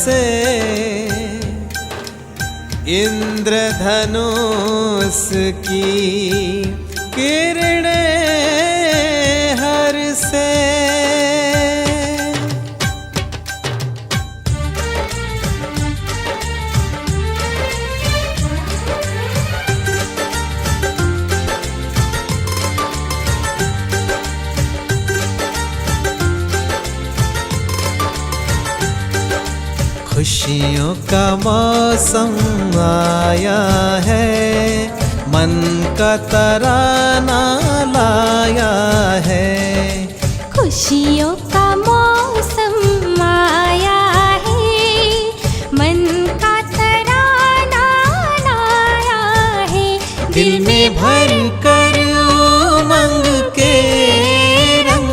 से इंद्रधनुष की किरणें हर से। खुशियों का मौसम आया है, मन का तराना लाया है। खुशियों का मौसम आया है, मन का तराना लाया है। दिल में भर कर उमंग के रंग,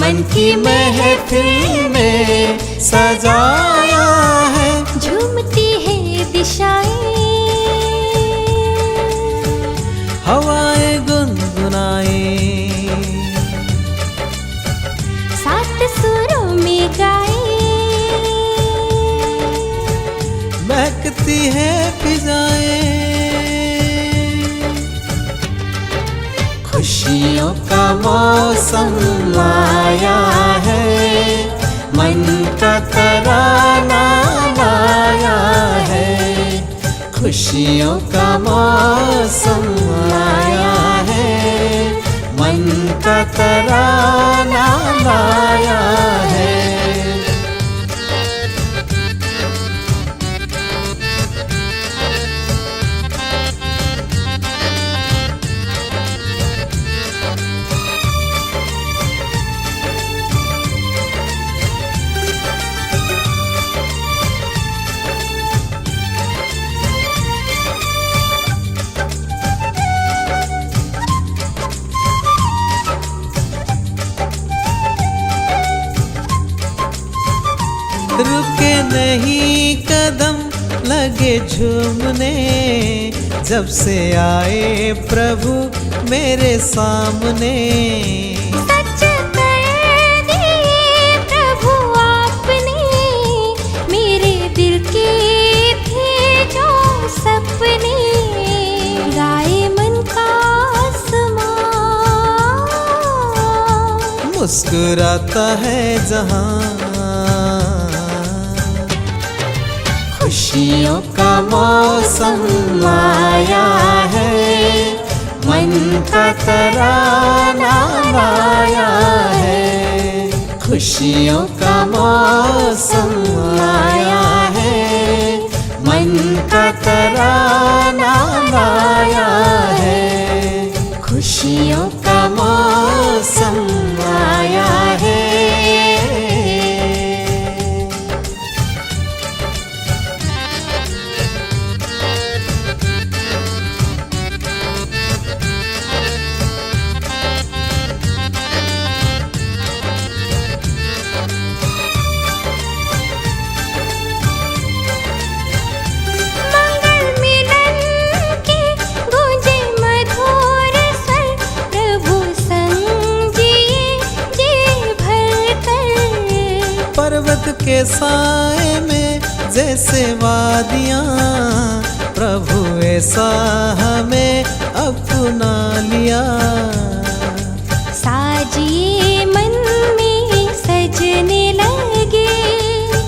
मन की महफिल में सजाया है। झूमती है दिशाएं, हवाएं गुनगुनाए, सात सुरों में गाए। महकती है फिजाएं, खुशियों का मौसम आया है, मन का तराना लाया है। खुशियों का मौसम आया है, मन का तराना लाया है। रुके नहीं कदम लगे झूमने, जब से आए प्रभु मेरे सामने। सच कर दिए प्रभु आपने, मेरे दिल के थे जो सपने। गाए मन का आसमां, मुस्कुराता है जहां। खुशियों का मौसम आया है, मन का तराना लाया है। खुशियों का मौसम आया है, मन का तराना लाया है। खुशियों का मौसम आया है। पर्वत के साए में जैसे वादियाँ, प्रभु ऐसा हमें अपना लिया। साजिए मन में सजने लगे,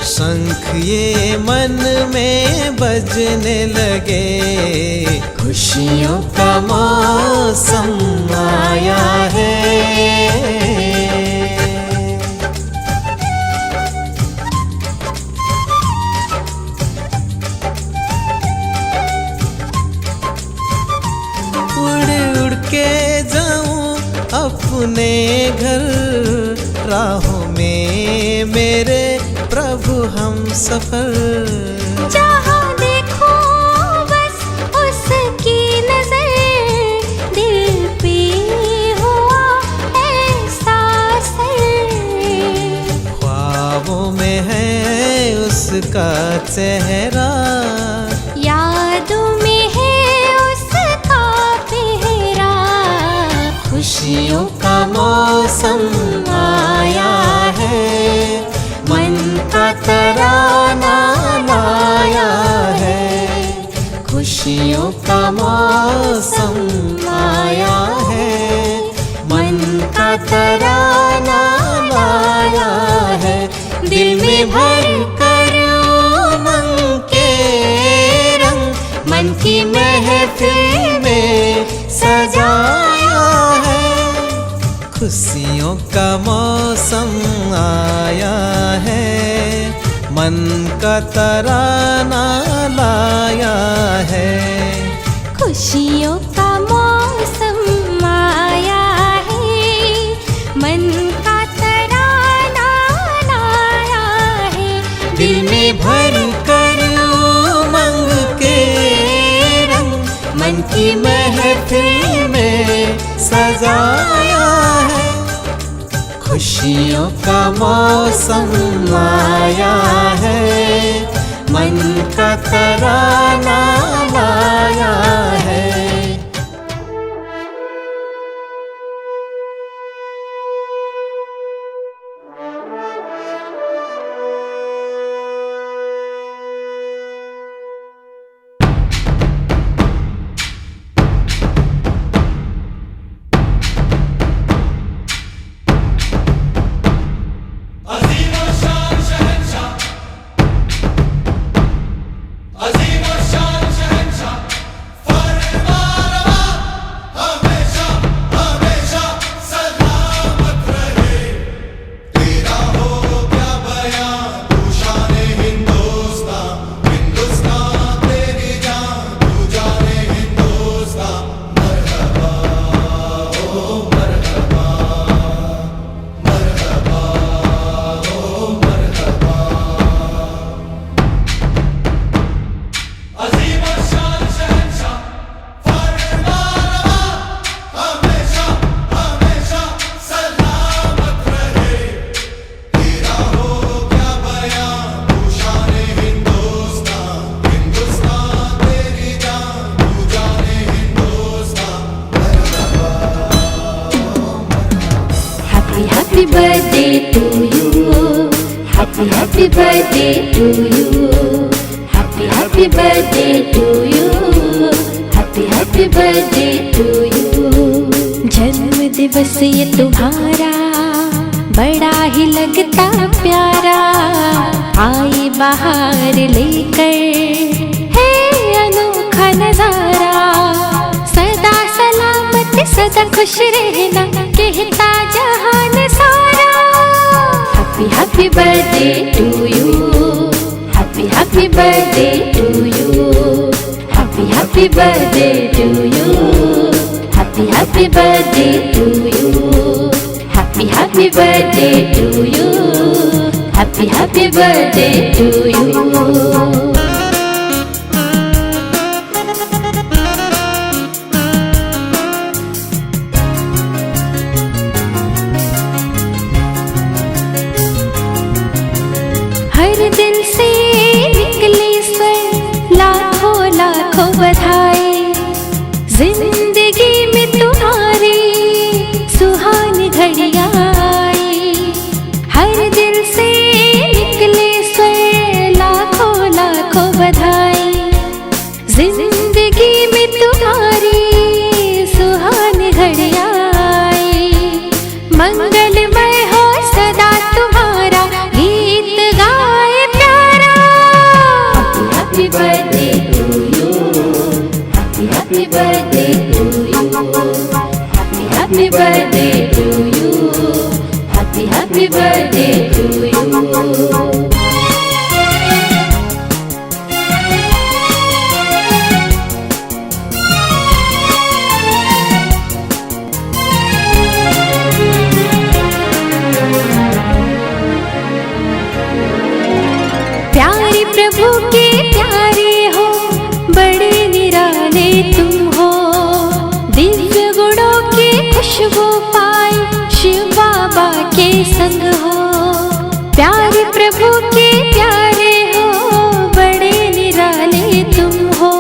शंख ये मन में बजने लगे। खुशियों का मौसम आया है। के जाऊं अपने घर, राहों में मेरे प्रभु हम सफर। जहाँ देखो बस उसकी नजर, दिल पे हुआ ऐसा असर। ख्वाबों में है उसका चेहरा, यादों में है उसका पहरा। खुशियों का मौसम आया है, मन का तराना खुशियों का मौसम आया है, मन का तराना लाया है। खुशियों का मौसम आया है, मन का तराना लाया है। दिल में भर कर उमंग के रंग, मन की महफिल में सजाया है। खुशियों का मौसम आया है, मन का तराना लाया है। Happy birthday to you. Happy birthday to you. Happy birthday to you. Happy birthday to you. जन्म दिवस ये तुम्हारा बड़ा ही लगता प्यारा, आई बाहर लेकर है अनोखा नजारा। सदा सलामत सदा खुश रहना कहता जहान सारा। Happy birthday to you. Happy birthday to you. Happy birthday to you. Happy birthday to you. Happy birthday to you. Happy birthday to you. हर दिल से निकले स्वर लाखों लाखों बधाई। जिंदगी में तुम्हारी सुहानी घड़ियां आई। हर दिल से निकले स्वर लाखों लाखों बधाई। जिंदगी में तुम्हारी सुहानी घड़ियां आई। मंगलमय हो सदा तुम्हारा गीत गाए प्यारा। Happy birthday to you. Happy birthday to you. Happy birthday to you. Happy birthday to you. प्यारे प्रभु के प्यारे हो, बड़े निराले तुम हो। दिव्य गुणों की खुशबू पाए शिव बाबा के संग हो। प्यारे प्रभु के प्यारे हो, बड़े निराले तुम हो।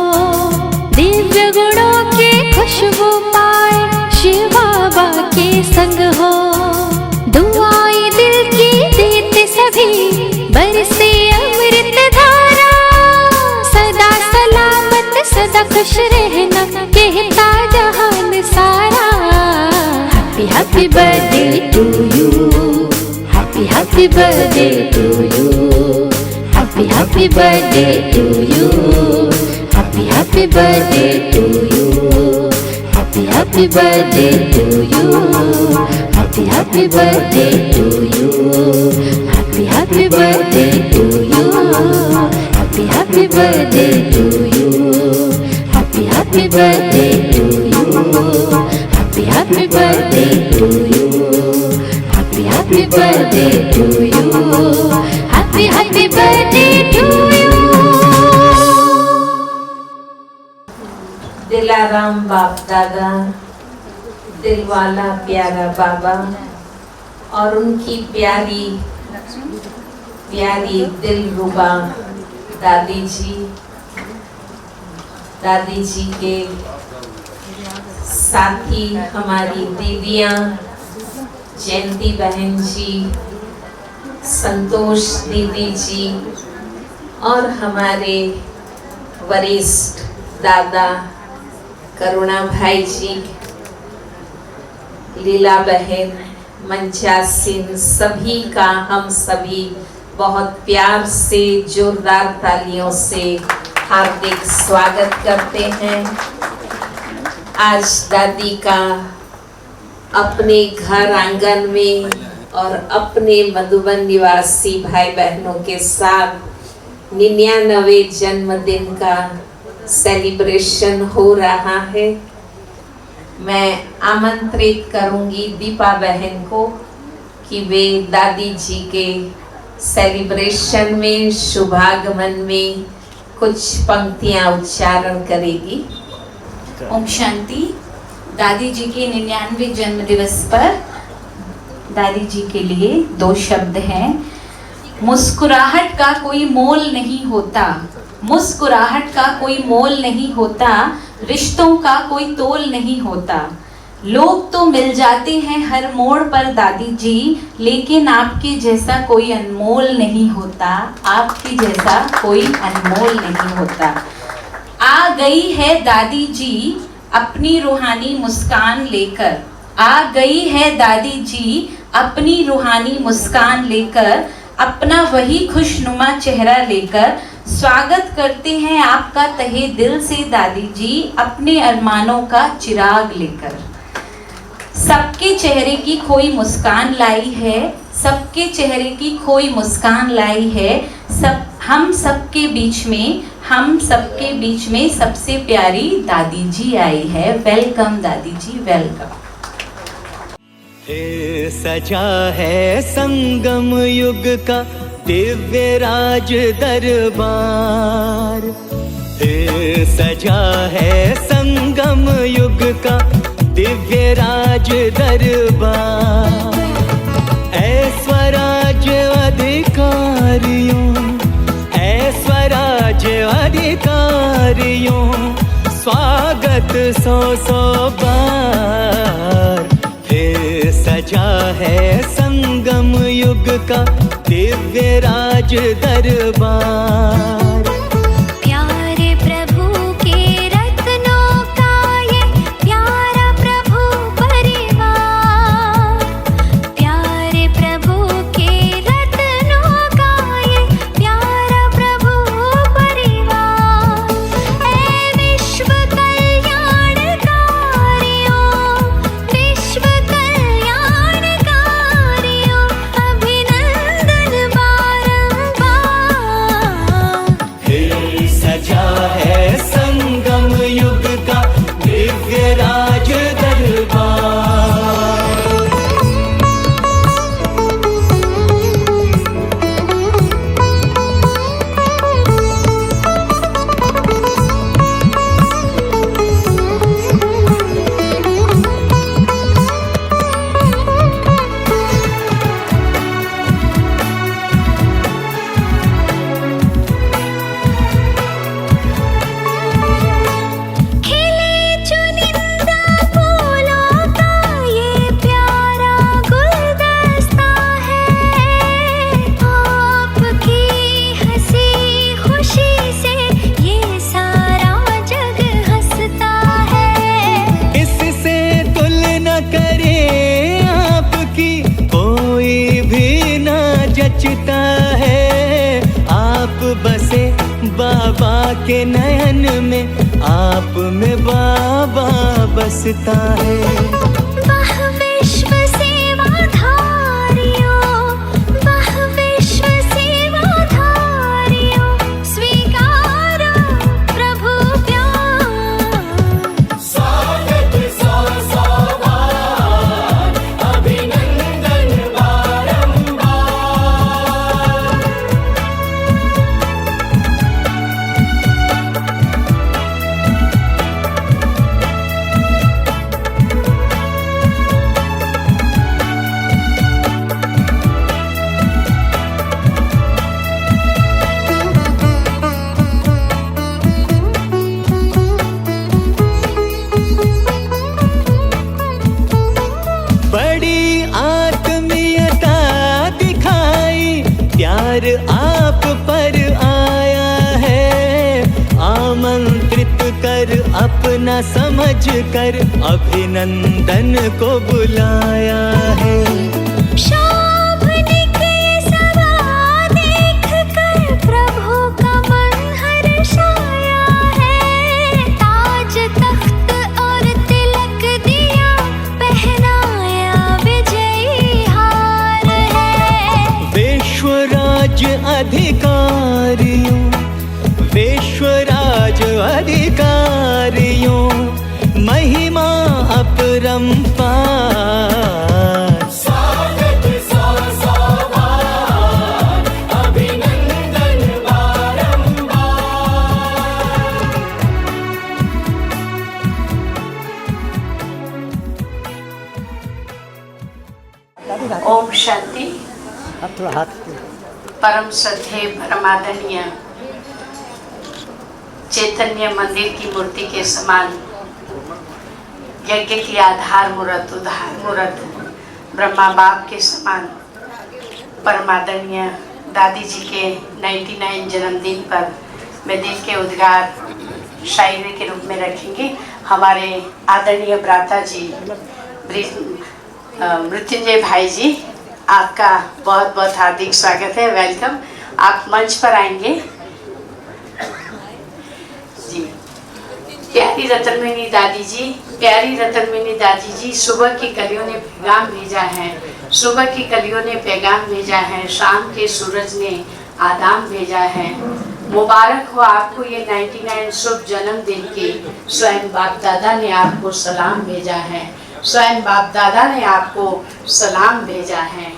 दिव्य गुणों की खुशबू पाए शिव बाबा के संग हो। दुआएं दिल की देते सभी बरसे अमृत धारा। सदा सलामत सदा खुश रहना कहता जहान सारा। Happy birthday to you. Happy birthday to you. Happy birthday to you. Happy birthday to you. happy birthday to you. Happy happy birthday to you. Happy happy birthday to you. Happy happy birthday to you. Happy happy birthday to you. Happy happy birthday to you. Happy happy birthday to you. Happy happy birthday to you. Dilaram बाप दादा, दिलवाला प्यारा बाबा और उनकी प्यारी प्यारी दिलरुबा दादी जी के साथी हमारी दीदियाँ जयंती बहन जी, संतोष दीदी जी और हमारे वरिष्ठ दादा करुणा भाई जी, लीला बहन, मंचा सिंह, सभी का हम सभी बहुत प्यार से जोरदार तालियों से हार्दिक स्वागत करते हैं। आज दादी का अपने घर आंगन में और अपने मधुबन निवासी भाई बहनों के साथ 99वें जन्मदिन का सेलिब्रेशन हो रहा है। मैं आमंत्रित करूंगी दीपा बहन को कि वे दादी जी के सेलिब्रेशन में शुभागमन में कुछ पंक्तियां उच्चारण करेगी। ओम शांति। दादी जी के 99वें जन्म दिवस पर दादी जी के लिए 2 शब्द हैं। मुस्कुराहट का कोई मोल नहीं होता, मुस्कुराहट का कोई मोल नहीं होता, रिश्तों का कोई तोल नहीं होता। लोग तो मिल जाते हैं हर मोड़ पर दादी जी, लेकिन आपके जैसा कोई अनमोल नहीं होता, आपके जैसा कोई अनमोल नहीं होता। आ गई है दादी जी अपनी रूहानी मुस्कान लेकर, आ गई है दादी जी अपनी रूहानी मुस्कान लेकर, अपना वही खुशनुमा चेहरा लेकर। स्वागत करते हैं आपका तहे दिल से दादी जी, अपने अरमानों का चिराग लेकर। सबके चेहरे की खोई मुस्कान लाई है, सबके चेहरे की खोई मुस्कान लाई है। हम सबके बीच में सबसे प्यारी दादी जी आई है। वेलकम दादी जी, वेलकम। सजा है संगम युग का दिव्य राज दरबार, सजा है संगम युग का दिव्य राज दरबार। ऐश्वर्य अधिकारियों, ऐश्वर्य अधिकारियों, स्वागत 100 बार। सजा है संगम युग का दिव्य राज दरबार। प्यारे प्रभु के रत्नों का ये प्यारा प्रभु परिवार, प्यारे प्रभु के रत्नों का ये प्यारा प्रभु परिवार। ऐ विश्व कल्याणकारियों, विश्व कल्याणकारियों, अभिनंदन बारंबार। सजा है संगम युग का दिव्य राज दरबार। खिले चुनिंदा फूलों का ये प्यारा गुलदस्ता है, आपकी हंसी खुशी से ये सारा जग हंसता है। इससे तुलना करे आपकी कोई भी ना जचता है। आप बसे बाबा के नयन में आप में बाबा बसता है। वह विश्व सेवाधारियों, वह विश्व सेवाधारियों, स्वीकारो प्रभु प्यार। स्वागत सौभाग्य अभिनंदन बारंबार। बड़ी आत्मीयता दिखाई, प्यार आप पर आया है। आमंत्रित कर अपना समझ कर अभिनंदन को बुलाया है। शोभनिक ये सभा देखकर प्रभु का मन हर्षाया है। ताज तख्त और तिलक दिया, पहनाया विजयी हार है। विश्वराज अधिकारियों, विश्वराज अधिकारियों, महिमा अपरंपार। स्वागत सौभाग्य अभिनंदन बारंबार। ओम शांति। परम श्रद्धेय परमादरणीय चैतन्य मंदिर की मूर्ति के समान यज्ञ की आधार मूर्त, उद्धार मूर्त, ब्रह्मा बाप के समान परमादरणीय दादी जी के 99 जन्मदिन पर मैं दिल के उद्गार शायरी के रूप में रखेंगे। हमारे आदरणीय भ्राता जी मृत्युंजय भाई जी, आपका बहुत बहुत हार्दिक स्वागत है, वेलकम। आप मंच पर आएंगे जी। प्यारी रतनमणि दादी जी, प्यारी रतनमणि दादी जी, सुबह की कलियों ने पैगाम भेजा है, सुबह की कलियों ने पैगाम भेजा है, शाम के सूरज ने आदाम भेजा है। मुबारक हो आपको ये 99 शुभ जन्मदिन की। स्वयं बाप दादा ने आपको सलाम भेजा है, स्वयं बाप दादा ने आपको सलाम भेजा है।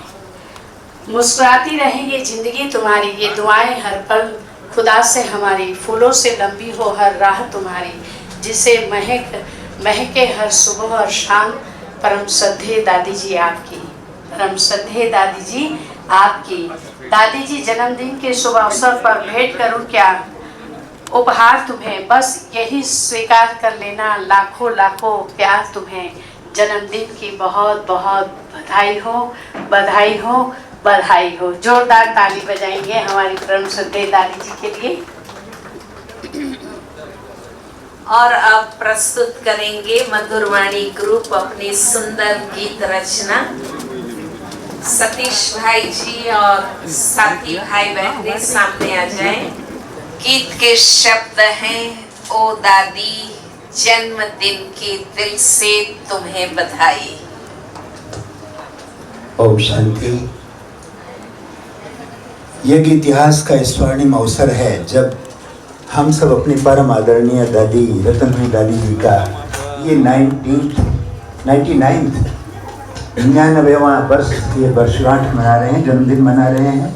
मुस्कुराती रहेंगे जिंदगी तुम्हारी, ये दुआएं हर पल खुदा से हमारी। फूलों से लंबी हो हर राह तुम्हारी, जिसे महके हर सुबह और शाम। परम श्रद्धेय दादी जी आपकी, परम श्रद्धेय दादी जी आपकी। दादी जी, जन्मदिन के शुभ अवसर पर भेंट करूं क्या उपहार तुम्हें, बस यही स्वीकार कर लेना। लाखों लाखों प्यार तुम्हें, जन्मदिन की बहुत बहुत बधाई हो, बधाई हो, बधाई हो। जोरदार ताली बजाएंगे हमारी परम श्रद्धेय दादी जी के लिए। और अब प्रस्तुत करेंगे मधुरवाणी ग्रुप अपनी सुंदर गीत रचना। सतीश भाई जी और साथी भाई बहनें सामने आ जाएं। गीत के शब्द हैं, ओ दादी जन्मदिन की दिल से तुम्हें बधाई। ओम शांति। यज्ञ इतिहास का स्वर्णिम अवसर है जब हम सब अपनी परम आदरणीय दादी रतनमणि दादी जी का ये 99वां वर्ष की वर्षगांठ मना रहे हैं, जन्मदिन मना रहे हैं।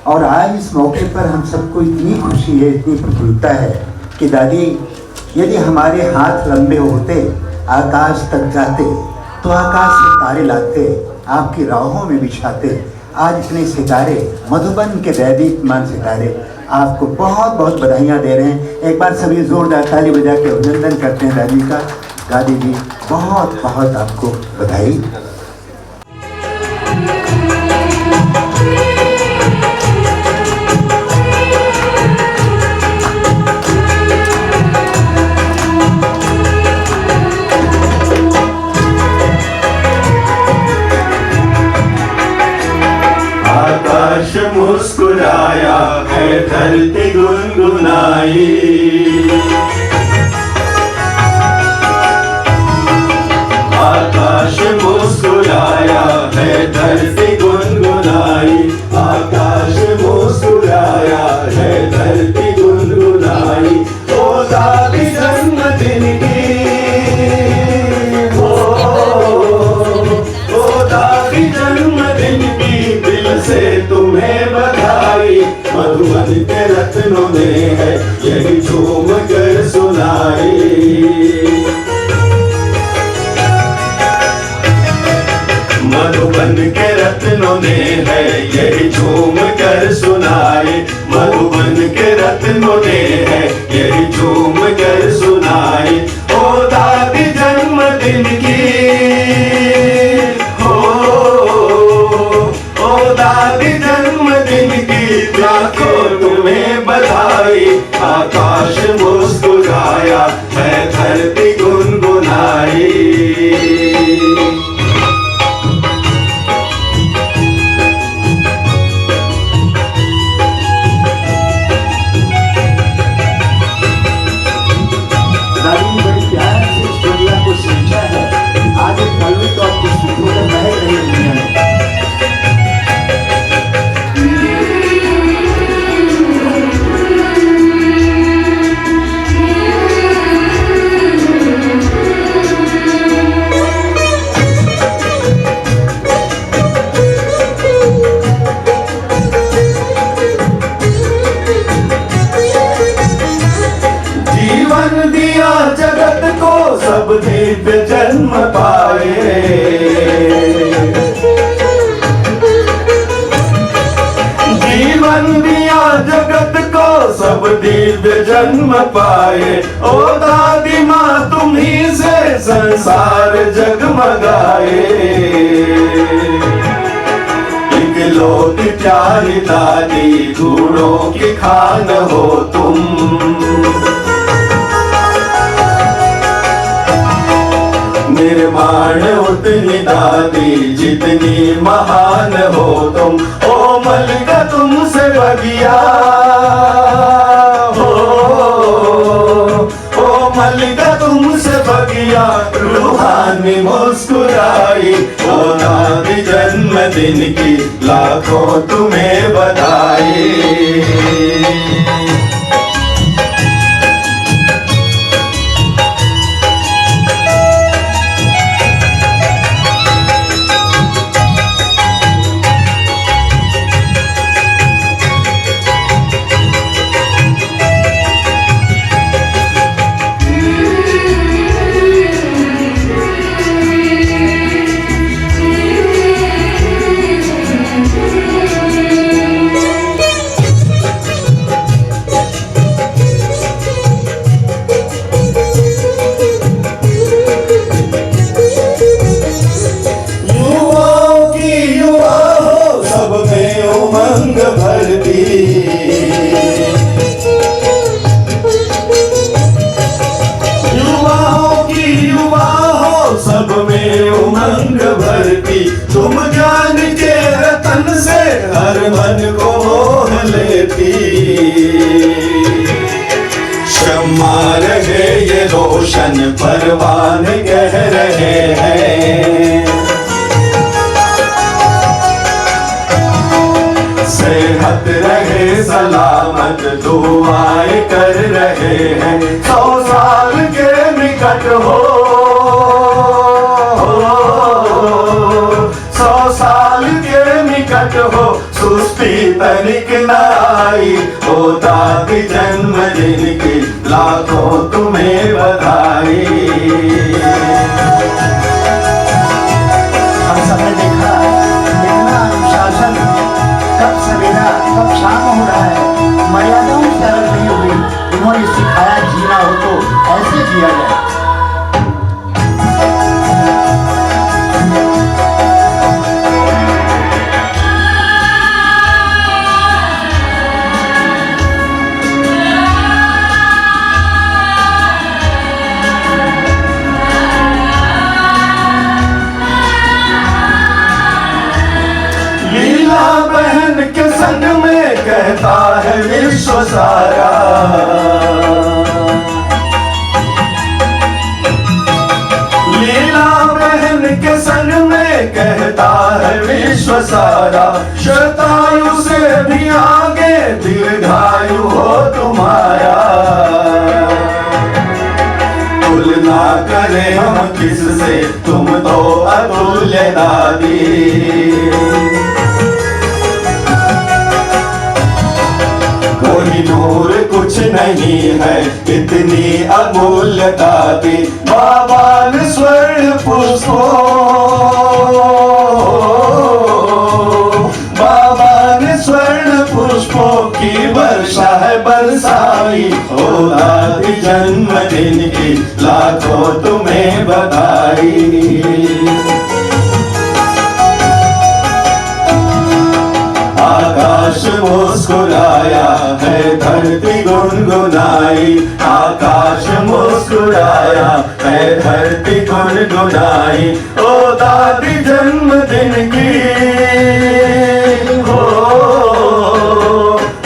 और आज इस मौके पर हम सबको इतनी खुशी है, इतनी प्रफुल्लता है कि दादी यदि हमारे हाथ लंबे होते, आकाश तक जाते, तो आकाश से तारे लाते, आपकी राहों में बिछाते। आज इतने सितारे, मधुबन के दैदीप्यमान सितारे, आपको बहुत बहुत बधाइयाँ दे रहे हैं। एक बार सभी जोरदार ताली बजा के अभिनंदन करते हैं दादी का। दादी जी बहुत बहुत आपको बधाई। आकाश मुस्कुराया है, धरती गुनगुनाई। धरती गुनगुनाई, आकाश मुस्कुराया है धरती गुनगुनाई। ओ दादी जन्मदिन की, ओ दादी जन्मदिन की दिल से तुम्हें बधाई। मधुबन के रत्नों ने है यही झूम कर सुनाई। मधुबन के रत्नों ने है यही झूम कर सुनाए। मधुबन के रत्नों ने है यही झूम कर सुनाए। ओ दादी जन्मदिन की, ओ दादी जन्मदिन की लाखों तुम्हें बधाई। आकाश मुस्कुराया है धरती गुनगुनाई। आज एक पवित्र और खुशबू में महक रही है दुनिया में। जीवन दिया जगत को सब दिव्य जन्म पाए। जीवन दिया जगत को सब दिव्य जन्म पाए। ओ दादी माँ तुम्ही से संसार जगमगाए। इकलौती प्यारी दादी गुणों की खान हो तुम। निर्माण उतनी दादी जितनी महान हो तुम। ओ मलिका तुमसे बगिया हो, ओ मलिका तुमसे बगिया रूहानी मुस्कुराई। ओ दादी जन्मदिन की लाखों तुम्हें बधाई। उमंग भरती, युवाओं की युवा हो सब में उमंग भरती। तुम ज्ञान के रतन से हर मन को मोह लेती। शम्मा रहे ये रोशन परवान कह रहे हैं। सेहत रहे सलामत दुआएं कर रहे हैं। 100 साल के निकट हो, 100 साल के निकट हो सुस्ती तनिक न आई। ओ दादी जन्मदिन की लाखों तुम्हें बधाई। हम सबने देखा कितना अनुशासन, कब सवेरा कब शाम हो रहा है। मर्यादाओं से अलग नहीं हुई। उन्होंने सिखाया जीना हो तो ऐसे जिया जाए। लीला बहन के संग में कहता है विश्व सारा। लीला बहन के संग में कहता है विश्व सारा, शतायु से भी आगे दीर्घायु हो तुम्हारा। तुलना करें हम किससे, तुम तो अतुल्य दादी। कोई नूर कुछ नहीं है इतनी अमूल्य दादी। बाबा ने स्वर्ण पुष्पों, बाबा ने स्वर्ण पुष्पों की वर्षा है बरसाई। ओ दादी जन्मदिन की लाखों तुम्हें बधाई। आकाश मुस्कुराया है धरती गुनगुनाई, आकाश मुस्कुराया है धरती गुनगुनाई। ओ दादी जन्मदिन की हो,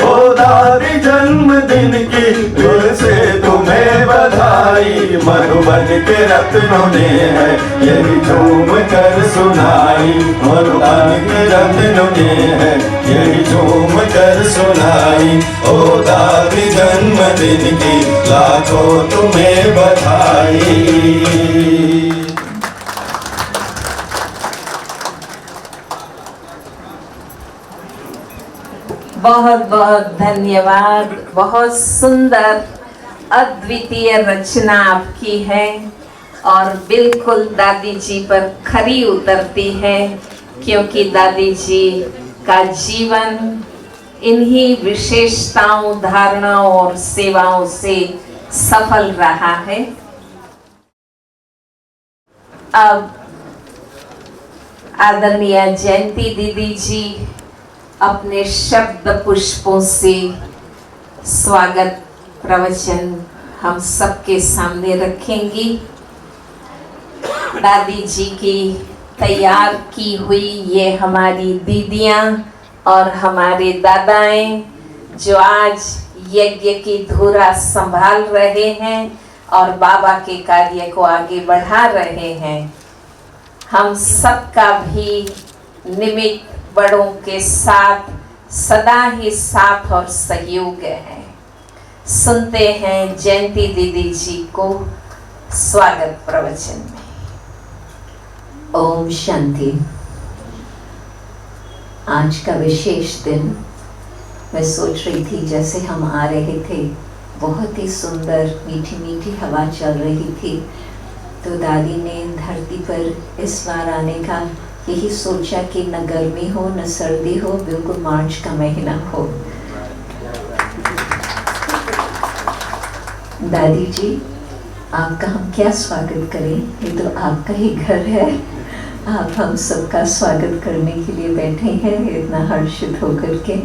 ओ दादी जन्मदिन की दिल से तुम्हें बधाई। मधुबन के रत्नों ने है यही झूम कर सुनाई, मधुबन के रत्नों ने है यही झूम कर सुनाई। ओ दादी जन्मदिन की लाखों तुम्हें बधाई। बहुत बहुत धन्यवाद। बहुत सुंदर अद्वितीय रचना आपकी है और बिल्कुल दादी जी पर खरी उतरती है, क्योंकि दादी जी का जीवन इन्हीं विशेषताओं, धारणाओं और सेवाओं से सफल रहा है। अब आदरणीय जयंती दीदी जी अपने शब्द पुष्पों से स्वागत प्रवचन हम सबके सामने रखेंगी। दादी जी की तैयार की हुई ये हमारी दीदियाँ और हमारे दादाएं जो आज यज्ञ की धुरा संभाल रहे हैं और बाबा के कार्य को आगे बढ़ा रहे हैं, हम सबका भी निमित्त बड़ों के साथ सदा ही साथ और सहयोग है। सुनते हैं जयंती दीदी जी को स्वागत प्रवचन में। ओम शांति। आज का विशेष दिन, मैं सोच रही थी जैसे हम आ रहे थे, बहुत ही सुंदर मीठी मीठी हवा चल रही थी, तो दादी ने धरती पर इस बार आने का यही सोचा कि न गर्मी हो न सर्दी हो, बिल्कुल मार्च का महीना हो। दादी जी, आपका हम क्या स्वागत करें, ये तो आपका ही घर है। आप हम सबका स्वागत करने के लिए बैठे हैं इतना हर्षित होकर के।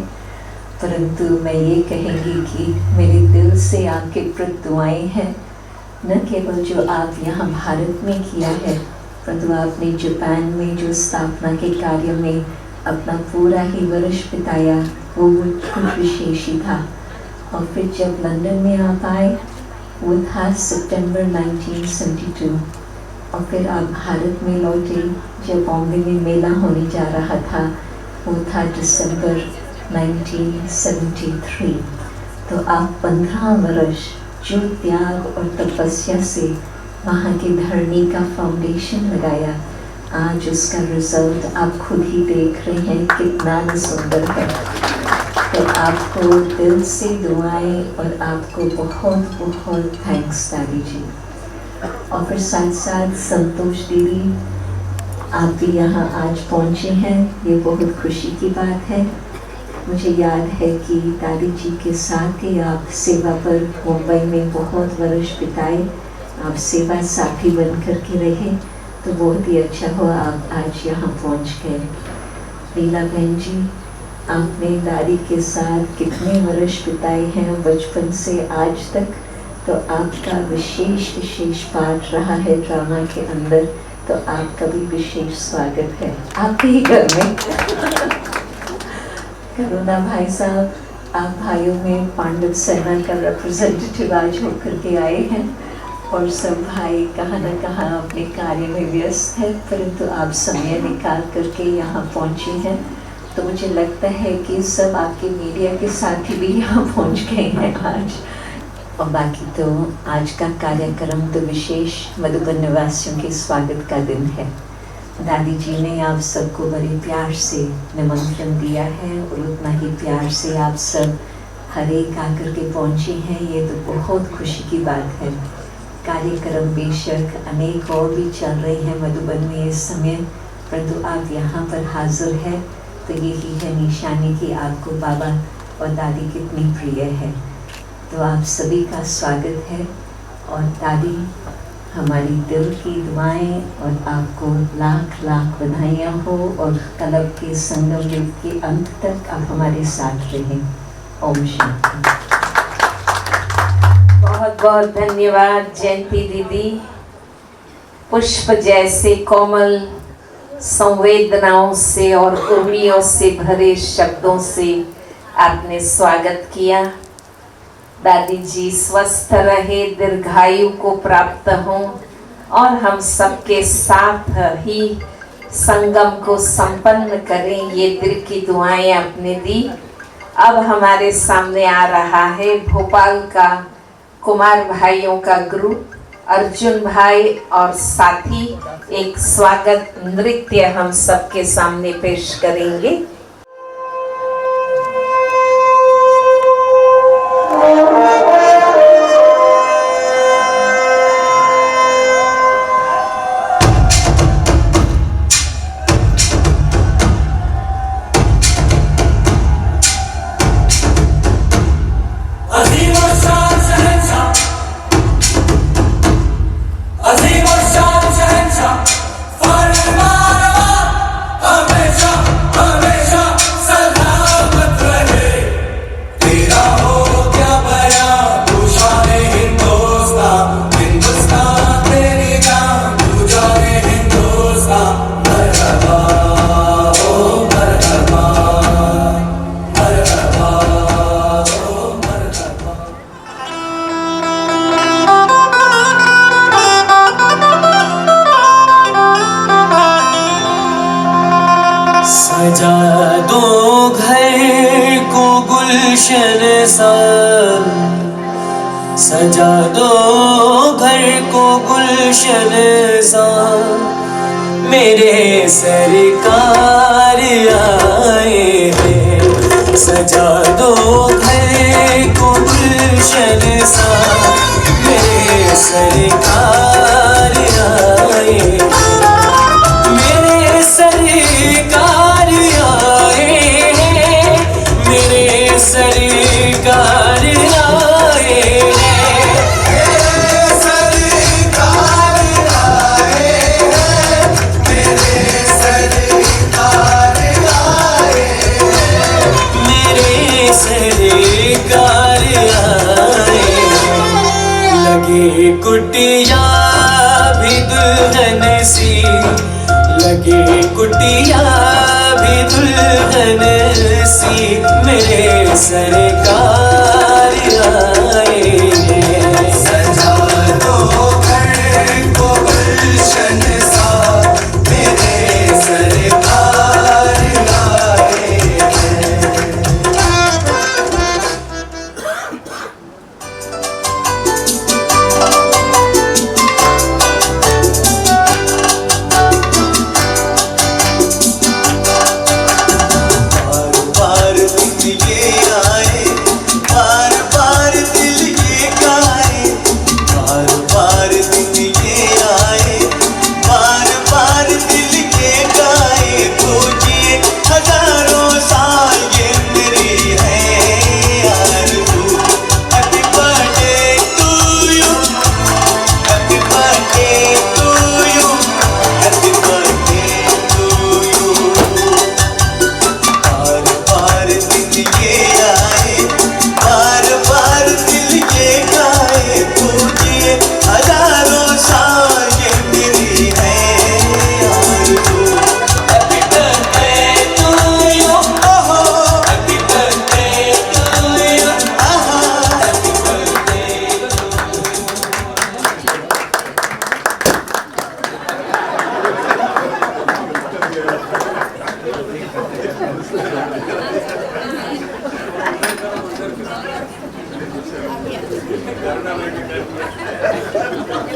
परंतु मैं ये कहेंगी कि मेरे दिल से आपके प्रति दुआएं हैं, न केवल जो आप यहाँ भारत में किया है, परंतु आपने जापान में जो स्थापना के कार्य में अपना पूरा ही वर्ष बिताया, वो कुछ विशेष ही था। और फिर जब लंदन में आप आए, वो था सितंबर 1972, और फिर आप भारत में लौटे जब बॉम्बे में मेला होने जा रहा था, वो था दिसंबर 1973। तो आप 15 वर्ष जो त्याग और तपस्या से वहाँ की धरनी का फाउंडेशन लगाया, आज उसका रिजल्ट आप खुद ही देख रहे हैं कितना न सुंदर है। तो आपको दिल से दुआएं और आपको बहुत बहुत थैंक्स दादी जी। और फिर साथ साथ संतोष दीदी, आप भी यहाँ आज पहुँचे हैं, ये बहुत खुशी की बात है। मुझे याद है कि दादी जी के साथ ही आप सेवा पर मुंबई में बहुत वर्ष बिताए, आप सेवा साथी बन कर के रहे, तो बहुत ही अच्छा हुआ आप आज यहाँ पहुँच गए। लीला बहन जी, आपने दादी के साथ कितने वर्ष बिताए हैं बचपन से आज तक, तो आपका विशेष पार्ट रहा है ड्रामा के अंदर, तो आपका भी विशेष स्वागत है आपके ही घर में। करुणा भाई साहब, आप भाइयों में पांडव सेना का रिप्रेजेंटेटिव आज होकर के आए हैं, और सब भाई कहाँ न कहाँ अपने कार्य में व्यस्त है, परंतु आप समय निकाल करके यहाँ पहुँची हैं। तो मुझे लगता है कि सब आपके मीडिया के साथी भी यहाँ पहुँच गए हैं आज। और बाकी तो आज का कार्यक्रम तो विशेष मधुबन निवासियों के स्वागत का दिन है। दादी जी ने आप सबको बड़े प्यार से निमंत्रण दिया है और उतना ही प्यार से आप सब हर एक आकर के पहुँचे हैं, ये तो बहुत खुशी की बात है। कार्यक्रम बेशक अनेक और भी चल रहे हैं मधुबन में इस समय, परंतु आप यहाँ पर हाजिर हैं तो यही है निशानी कि आपको बाबा और दादी कितनी प्रिय है। तो आप सभी का स्वागत है और दादी हमारी दिल की दुआएं और आपको लाख लाख बधाइयाँ हो और कलब के संगम युग के अंत तक आप हमारे साथ रहें। ओम शांति। बहुत बहुत धन्यवाद जयंती दीदी। पुष्प जैसे कोमल संवेदनाओं से और उर्मियों से भरे शब्दों से आपने स्वागत किया। दादी जी स्वस्थ रहे, दीर्घायु को प्राप्त हों और हम सबके साथ ही संगम को संपन्न करें, ये दिल की दुआएं आपने दी। अब हमारे सामने आ रहा है भोपाल का कुमार भाइयों का ग्रुप, अर्जुन भाई और साथी एक स्वागत नृत्य हम सबके सामने पेश करेंगे। सजा दो घर को गुलशन सा, सजा दो घर को गुलशन सा, मेरे सरकार आए हैं। सजा दो घर को गुलशन सा, मेरे सरकार आए हैं। मेरे सरकार आए हैं, मेरे सरकार आए हैं, मेरे सरकार आए हैं, मेरे सरकार आए हैं, मेरे सरकार आए हैं। लगे कुटिया भी दुल्हन सी, लगे कुटिया भी दुल्हन सी, मेरे सरकार आए हैं। सजा दो घर को गुलशन सा, मेरे सरकार आए हैं। बार बार दिन ये आए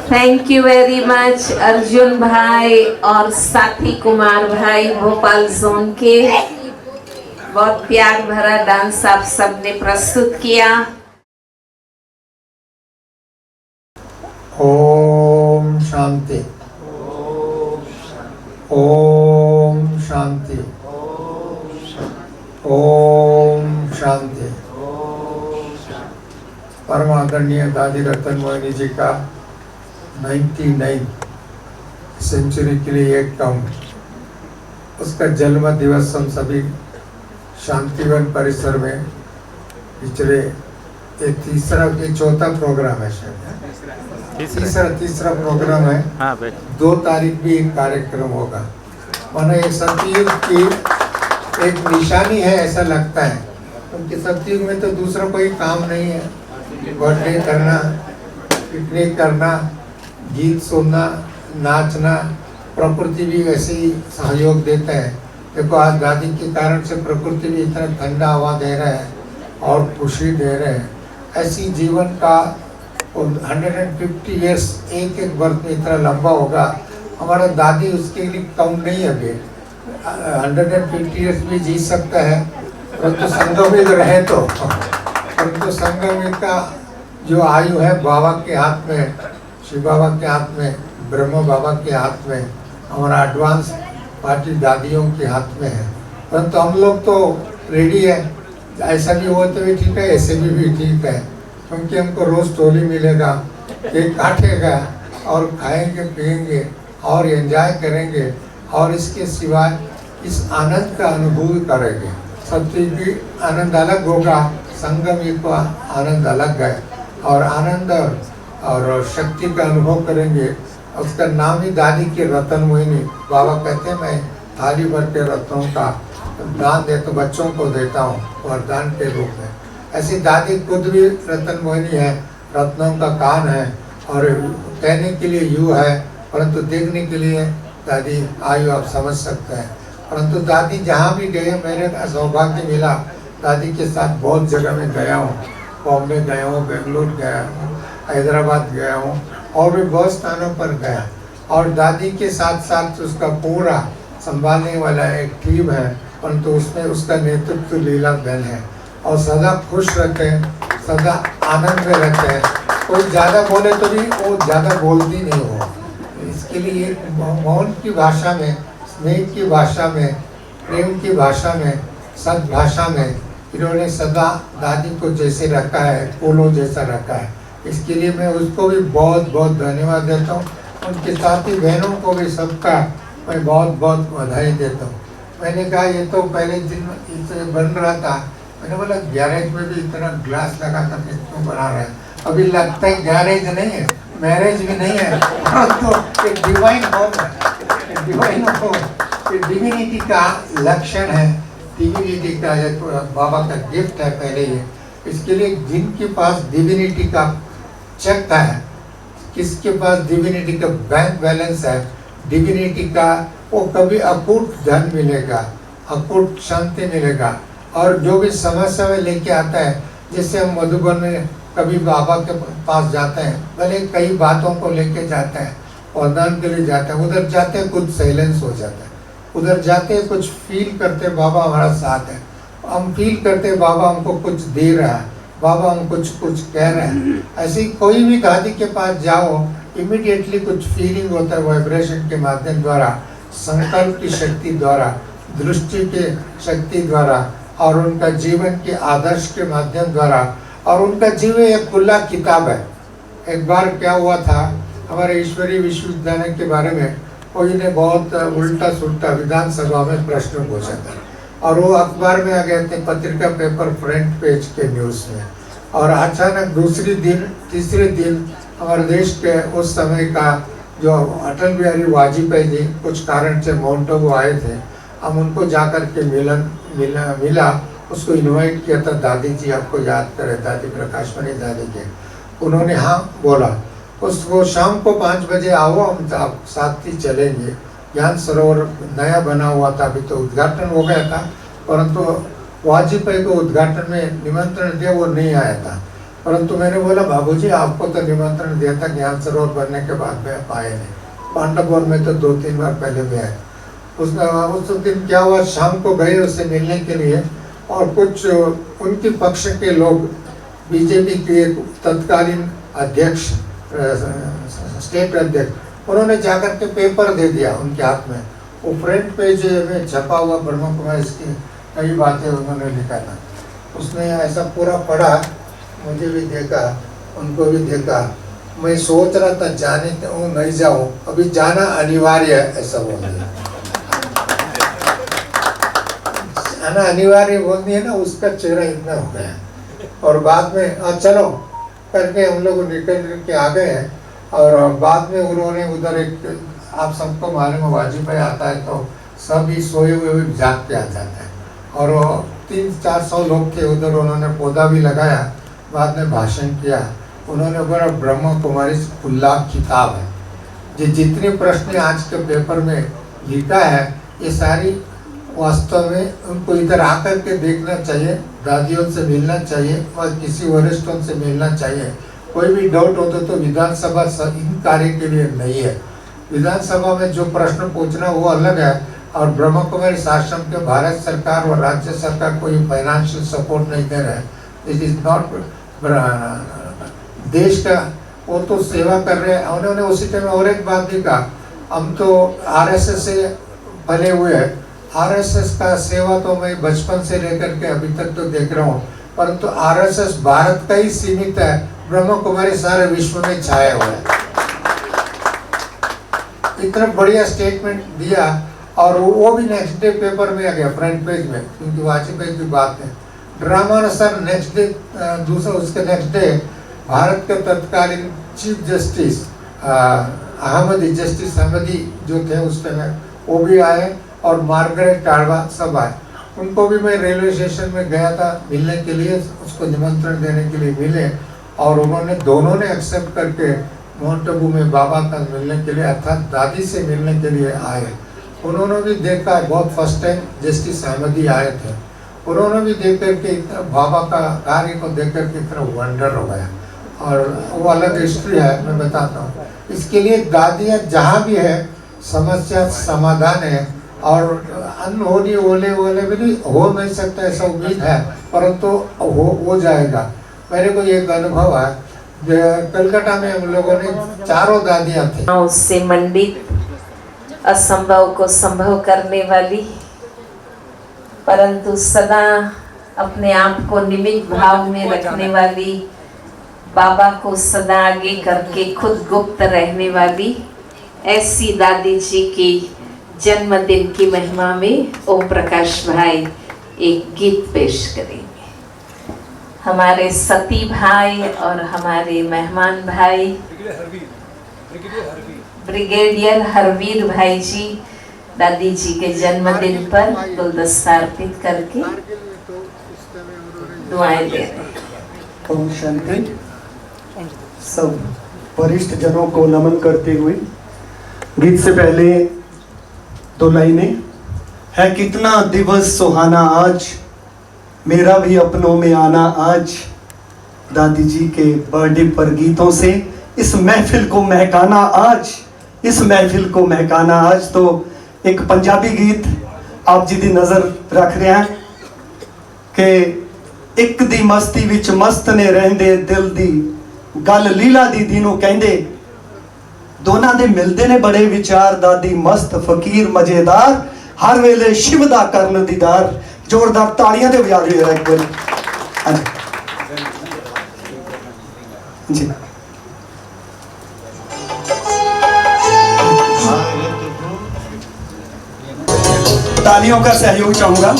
thank you very much Arjun भाई और साथी कुमार भाई भोपाल जोन के। बहुत प्यार भरा डांस आप सबने प्रस्तुत किया। ओम शांति, ओम शांति, ओम शांति। परम आदरणीय दादी रतन मोहिनी जी का 99 सेंचुरी के लिए एक काउंट, उसका जन्म दिवस हम सभी शांतिवन परिसर में पिछले ये चौथा प्रोग्राम है शायद, तीसरा प्रोग्राम है। 2 तारीख भी एक कार्यक्रम होगा। मानो एक सतयुग की एक निशानी है ऐसा लगता है, क्योंकि सतयुग में तो दूसरा कोई काम नहीं है। बर्थडे करना, पिकनिक करना, गीत सुनना, नाचना, प्रकृति भी वैसे ही सहयोग देता है। देखो आज दादी के कारण से प्रकृति भी इतना ठंडा हवा दे रहा है और खुशी दे रहे हैं। ऐसी जीवन का 150 इयर्स एक बर्थ में इतना लंबा होगा। हमारा दादी उसके लिए कम नहीं है अभी, 150 इयर्स भी जी सकता है, परंतु संगमित रहे तो। परंतु संगमित का जो आयु है बाबा के हाथ में, शिव बाबा के हाथ में, ब्रह्म बाबा के हाथ में, हमारा एडवांस पार्टी दादियों के हाथ में है। परंतु हम लोग तो रेडी है, ऐसा भी हो तो भी ठीक है, ऐसे भी ठीक है, क्योंकि हमको रोज टोली मिलेगा, केक काटेगा और खाएंगे पिएंगे और एंजॉय करेंगे और इसके सिवाय इस आनंद का अनुभव करेंगे। सब चीज भी आनंद अलग होगा, संगम का आनंद अलग है और आनंद और शक्ति का अनुभव करेंगे। उसका नाम ही दादी की रतन मोहिनी। बाबा कहते हैं मैं थाली भर के रत्नों का दान दे तो बच्चों को देता हूँ वरदान के रूप में। ऐसी दादी खुद भी रतन मोहिनी है, रत्नों का कान है और कहने के लिए यू है, परंतु देखने के लिए दादी आयु आप समझ सकते हैं। परंतु दादी जहाँ भी गए मेरे का सौभाग्य मिला, दादी के साथ बहुत जगह में गया हूँ, बॉम्बे गया हूँ, बेंगलुरु गया हूँ, हैदराबाद गया हूँ और भी बहुत स्थानों पर गया। और दादी के साथ साथ उसका पूरा संभालने वाला एक टीम है, परंतु उसमें उसका नेतृत्व लीला बहन है और सदा खुश रहते हैं, सदा आनंद में रहते हैं। कोई ज़्यादा बोले तो भी वो ज़्यादा बोलती नहीं हो। इसके लिए मौन की भाषा में, स्नेह की भाषा में, प्रेम की भाषा में, सद्भाषा में इन्होंने सदा दादी को जैसे रखा है, फूलों जैसा रखा है। इसके लिए मैं उसको भी बहुत बहुत धन्यवाद देता हूँ। उनके साथी बहनों को भी सबका मैं बहुत बहुत बधाई देता हूँ। मैंने कहा ये तो पहले दिन इसे बन रहा था, मैंने बोला गैरेज में भी इतना ग्लास लगा कर क्यों बना रहा है। अभी लगता है गैरेज नहीं है, मैरिज भी नहीं है, तो एक डिवाइन होम है, डिवाइन होम, डिविनिटी का लक्षण है, डिविनिटी का एक बाबा का गिफ्ट है पहले ये। इसके लिए जिनके पास डिविनिटी का चेक है, किसके पास डिविनिटी का बैंक बैलेंस है, डिविनिटी का वो कभी अकूट धन मिलेगा, अकूट शांति मिलेगा। और जो भी समस्या में लेके आता है, जैसे हम मधुबन में कभी बाबा के पास जाते हैं, भले कई बातों को लेके जाते हैं, वरदान के लिए जाते हैं, उधर जाते हैं कुछ साइलेंस हो जाता है, उधर जाते हैं कुछ फील करते बाबा हमारा साथ है, हम फील करते बाबा हमको कुछ दे रहा है, बाबा हम कुछ कह रहे हैं। ऐसी कोई भी दादी के पास जाओ, इमीडिएटली कुछ फीलिंग होता है वाइब्रेशन के माध्यम द्वारा, संकल्प की शक्ति द्वारा, दृष्टि के शक्ति द्वारा और उनका जीवन के आदर्श के माध्यम द्वारा। और उनका जीवन एक खुला किताब है। एक बार क्या हुआ था, हमारे ईश्वरीय विश्वविद्यालय के बारे में कोई ने बहुत उल्टा सुल्टा विधानसभा में प्रश्न पूछा था और वो अखबार में आ गए थे, पत्रिका पेपर फ्रंट पेज के न्यूज़ में। और अचानक तीसरे दिन हमारे देश के उस समय का जो अटल बिहारी वाजपेयी जी कुछ कारण से माउंट आबू आए थे, हम उनको जाकर के मिला, उसको इनवाइट किया था, दादी जी आपको याद करे, दादी प्रकाश मणि दादी के। उन्होंने हाँ बोला, उसको शाम को 5 बजे आओ, हम आप साथ ही चलेंगे। ज्ञान सरोवर नया बना हुआ था, अभी तो उद्घाटन हो गया था, परंतु वाजपेयी को उद्घाटन में निमंत्रण दिया, वो नहीं आया था। परंतु मैंने बोला बाबूजी आपको तो निमंत्रण दिया था, ज्ञान सरोवर बनने के बाद में आप आए नहीं। पांडवपुर में तो 2-3 बार पहले भी आए। उस दिन क्या हुआ, शाम को गए उससे मिलने के लिए, और कुछ उनके पक्ष के लोग, बीजेपी के तत्कालीन अध्यक्ष, स्टेट अध्यक्ष, उन्होंने जाकर के पेपर दे दिया उनके हाथ में। वो फ्रंट पेज में छपा हुआ ब्रह्म कुमारी की कई बातें उन्होंने लिखा था। उसने ऐसा पूरा पढ़ा, मुझे भी देखा, उनको भी देखा। मैं सोच रहा था जाने क्यों नहीं जाऊं, अभी जाना अनिवार्य है, ऐसा बोल दिया। जाना अनिवार्य बोल दिया ना, उसका चेहरा इतना हो गया। और बाद में चलो करके हम लोग निकल के आ गए हैं। और बाद में उन्होंने उधर एक, आप सबको मालूम है वाजपेयी आता है तो सभी सोए हुए जाग के आ जाते हैं, और 300-400 लोग थे उधर। उन्होंने पौधा भी लगाया, बाद में भाषण किया। उन्होंने बोला ब्रह्म कुमारी खुला किताब है, ये जितने प्रश्न आज के पेपर में लिखा है ये सारी वास्तव में उनको इधर आकर के देखना चाहिए, दादियों से मिलना चाहिए और किसी वरिष्ठों से मिलना चाहिए। कोई भी डाउट होता तो विधानसभा इन कार्य के लिए नहीं है। विधानसभा में जो प्रश्न पूछना वो अलग है, और ब्रह्म कुमारी आश्रम के भारत सरकार और राज्य सरकार कोई फाइनेंशियल सपोर्ट नहीं दे रहे हैं। इट इज नॉट देश का, वो तो सेवा कर रहे हैं। उन्होंने उसी टाइम और एक बात भी कहा, हम तो आरएसएस से पले हुए हैं, आरएसएस का सेवा तो मैं बचपन से लेकर के अभी तक तो देख रहा हूँ, परंतु आरएसएस भारत का ही सीमित है, ब्रह्म कुमारी सारे विश्व में छाया हुआ है। इतना बढ़िया स्टेटमेंट दिया, और वो भी नेक्स्ट डे पेपर में आ गया फ्रंट पेज में, क्योंकि वाजपेयी की बात है। ड्रामानुसार नेक्स्ट डे, दूसरा उसके नेक्स्ट डे भारत के तत्कालीन chief justice Ahmadi, justice Ahmadi जो थे उस टाइम, वो भी आए, और मार्गरेट टाड़वा सब आए। उनको भी मैं रेलवे स्टेशन में गया था मिलने के लिए, उसको निमंत्रण देने के लिए मिले, और उन्होंने दोनों ने एक्सेप्ट करके माउंट आबू में बाबा का मिलने के लिए, अर्थात दादी से मिलने के लिए आए। उन्होंने भी देखा, बहुत फर्स्ट टाइम जस्टिस अहमदी आए थे, उन्होंने भी देख करके बाबा का कार्य को देख करके इतना वंडर हो गया। और वो अलग हिस्ट्री है, मैं बताता हूँ। इसके लिए दादियाँ जहाँ भी है समस्या समाधान है, और अनहोनी ओले ओले भी नहीं हो नहीं सकता ऐसा उम्मीद है, परंतु हो जाएगा। मेरे को एक अनुभव है, कलकत्ता में हम लोगों ने 4 दादियाँ थी। उससे मंडित, असंभव को संभव करने वाली, परंतु सदा अपने आप को निमित्त भाव में रखने वाली, बाबा को सदा आगे करके खुद गुप्त रहने वाली, ऐसी दादी जी की जन्मदिन की महिमा में ओम प्रकाश भाई एक गीत पेश करेंगे। हमारे सती भाई और हमारे मेहमान भाई ब्रिगेडियर हरवीर भाई जी दादी जी के जन्मदिन पर गुलदस्ता अर्पित करके दुआएं दे रहे हैं। ओम शांति। सब वरिष्ठ जनों को नमन करते हुए गीत से पहले 2 लाइनें है। कितना दिवस सुहाना आज, मेरा भी अपनों में आना आज, दादी जी के बर्थडे पर गीतों से इस महफिल को महकाना आज, इस महफिल को महकाना आज। तो एक पंजाबी गीत आप जी दी नज़र रख रहे हैं कि एक दी मस्ती विच मस्त ने रहंदे, दिल दी गल लीला दीदी नूं कहंदे, दोनों दे मिलते ने बड़े विचार, दादी मस्त फकीर मजेदार, हर वेले शिव दा करन दीदार। जोरदार तालियां दे बजा दियो एक बार जी। तालियों का सहयोग चाहूंगा।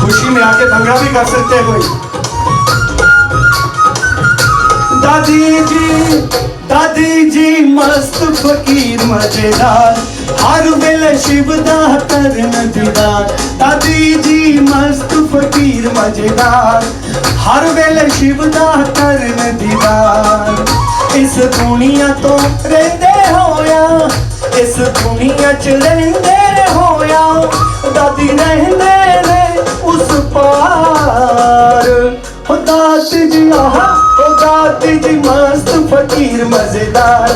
खुशी में आके भंगड़ा भी कर सकते हैं कोई। दादी जी मस्त फकीर मजेदार, हर वेले शिव दा करन दीदार दादी जी मस्त फकीर मजेदार हर वेले शिव दा करन दीदार इस दुनिया तो रहंदे होया इस दुनिया च रहंदे होया दादी रहंदे ने उस पार ओ दादी जी आहा ओ दादी जी मस्त फकीर मजेदार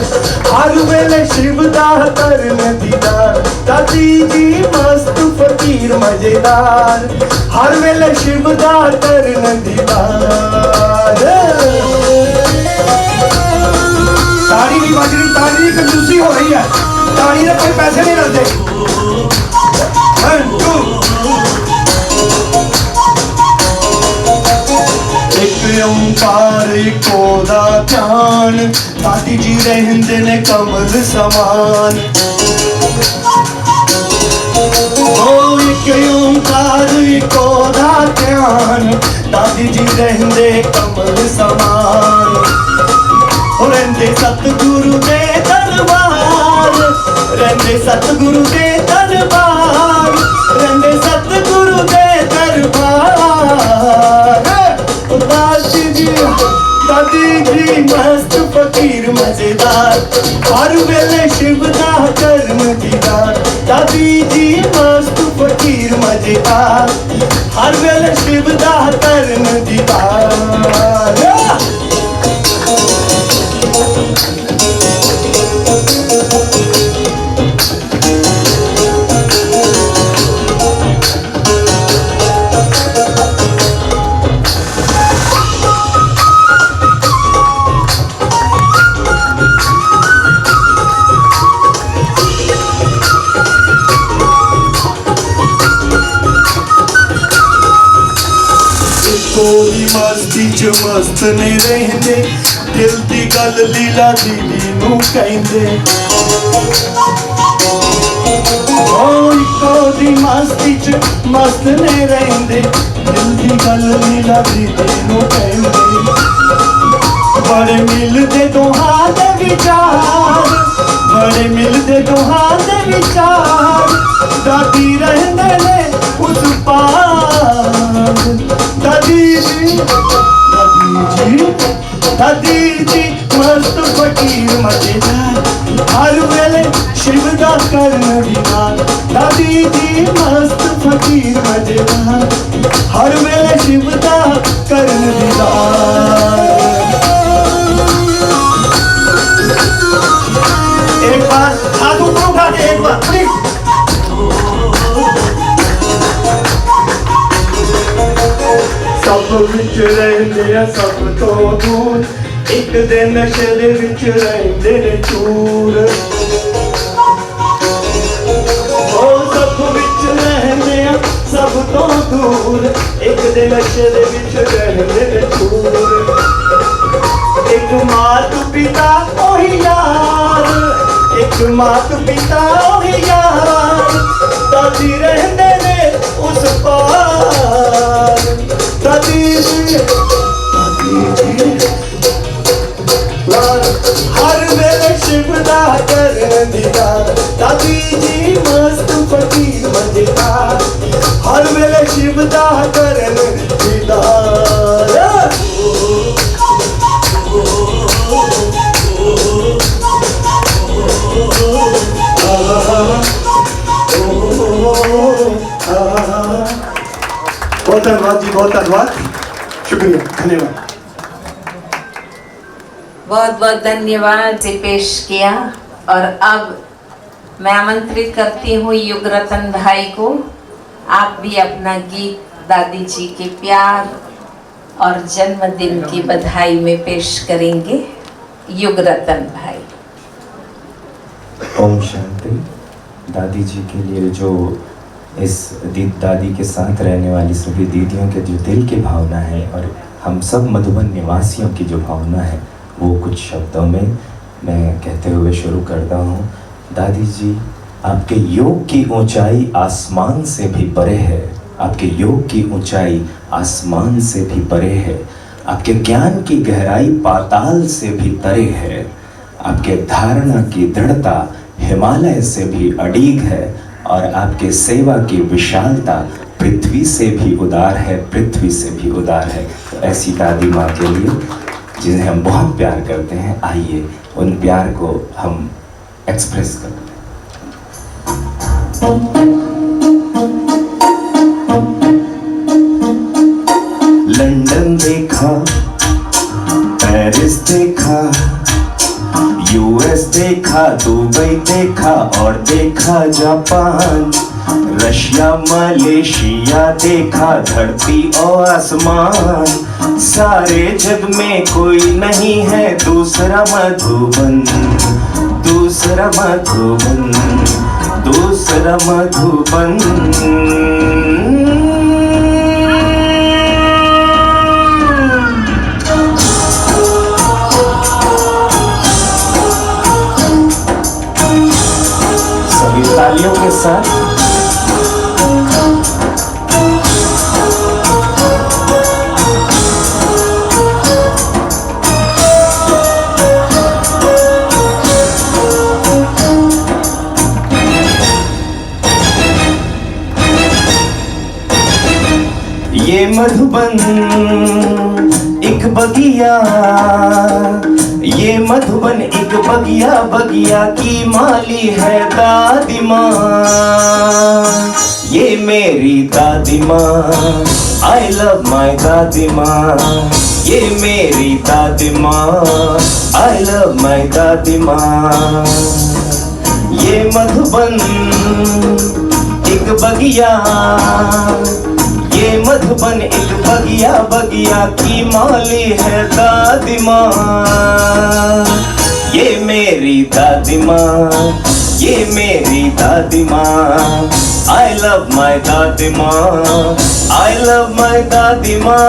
हर वेले शिव दा करन दीदार दादी जी मस्त फकीर मजेदार हर वेले शिव दा करन दीदार ताड़ी नहीं बज रही ताड़ी की कंजूसी हो रही है ताड़ी ने कोई पैसे नहीं लगते एक ओंकार को दा ध्यान दादी जी रहंदे ने कमल समान ओ एक ओंकार को दा ध्यान दादी जी रहंदे कमल समान रहंदे सतगुरु दे दरबार रहंदे सतगुरु दे दरबार रहंदे सतगुरु दे दरबार दादी जी मस्त फकीर मजेदार हर वेले शिव दा करन दीदार दादी जी मस्त फकीर मजेदार हर वेले शिव दा करन दीदार कोई मस्ती च मस्त ने रहंदे दिल दी गल लीला दीदी नू कहंदे कोई कोई मस्ती च मस्त ने रहंदे दिल दी गल लीला दीदी नू कहंदे बड़े मिलदे दोहां दे विचार बड़े मिलदे दोहां दे विचार दादी रहंदे ने उस पार दादी जी मस्त फकीर मजेदार हर वेले शिव दा करन दीदार दादी जी मस्त फकीर मजेदार हर वेले शिव दा करन दीदार एक बार हाथ ऊपर उठा के एक बार प्लीज सब विच रहंदे आ सब तो दूर एक दिन नशे दे विच रहंदे ने चूर ओ सब विच रहंदे आ सब तो दूर एक दिन नशे दे विच रहंदे ने चूर एक मात पिता ओही यार एक मात पिता ओही यार दादी रहंदे ने उस पार दादी जी हर वेले शिव दा करन दीदार दादी जी मस्त फकीर मजेदार हर वेले शिव दा करन दीदार बहुत धन्यवाद जी बहुत धन्यवाद शुक्रिया धन्यवाद बहुत बहुत धन्यवाद से पेश किया। और अब मैं आमंत्रित करती हूँ युगरतन भाई को, आप भी अपना गीत दादी जी के प्यार और जन्मदिन की बधाई में पेश करेंगे। युगरतन भाई। ओम शांति। दादी जी के लिए जो इस दादी के साथ रहने वाली सभी दीदियों के जो दिल की भावना है और हम सब मधुबन निवासियों की जो भावना है वो कुछ शब्दों में मैं कहते हुए शुरू करता हूँ। दादी जी, आपके योग की ऊंचाई आसमान से भी परे है, आपके योग की ऊंचाई आसमान से भी परे है, आपके ज्ञान की गहराई पाताल से भी परे है, आपके धारणा की दृढ़ता हिमालय से भी अड़ीग है और आपके सेवा की विशालता पृथ्वी से भी उदार है, पृथ्वी से भी उदार है। तो ऐसी दादी माँ के लिए जिन्हें हम बहुत प्यार करते हैं, आइए उन प्यार को हम एक्सप्रेस करते हैं। लंदन देखा, पेरिस देखा, यूएस देखा, दुबई देखा और देखा जापान, रशिया मलेशिया देखा, धरती और आसमान। सारे जग में कोई नहीं है दूसरा मधुबन, दूसरा मधुबन, दूसरा मधुबन। तालियों के साथ ये मधुबन एक बगिया, ये मधुबन एक बगिया, बगिया की माली है दादी माँ। ये मेरी दादी माँ, I love my दादी माँ। ये मेरी दादी माँ, I love my दादी माँ। ये मधुबन एक बगिया, ये मधुबन एक बगिया, बगिया की माली है दादी माँ। ये मेरी दादी माँ, ये मेरी दादी माँ। I love my दादी माँ, I love my दादी माँ।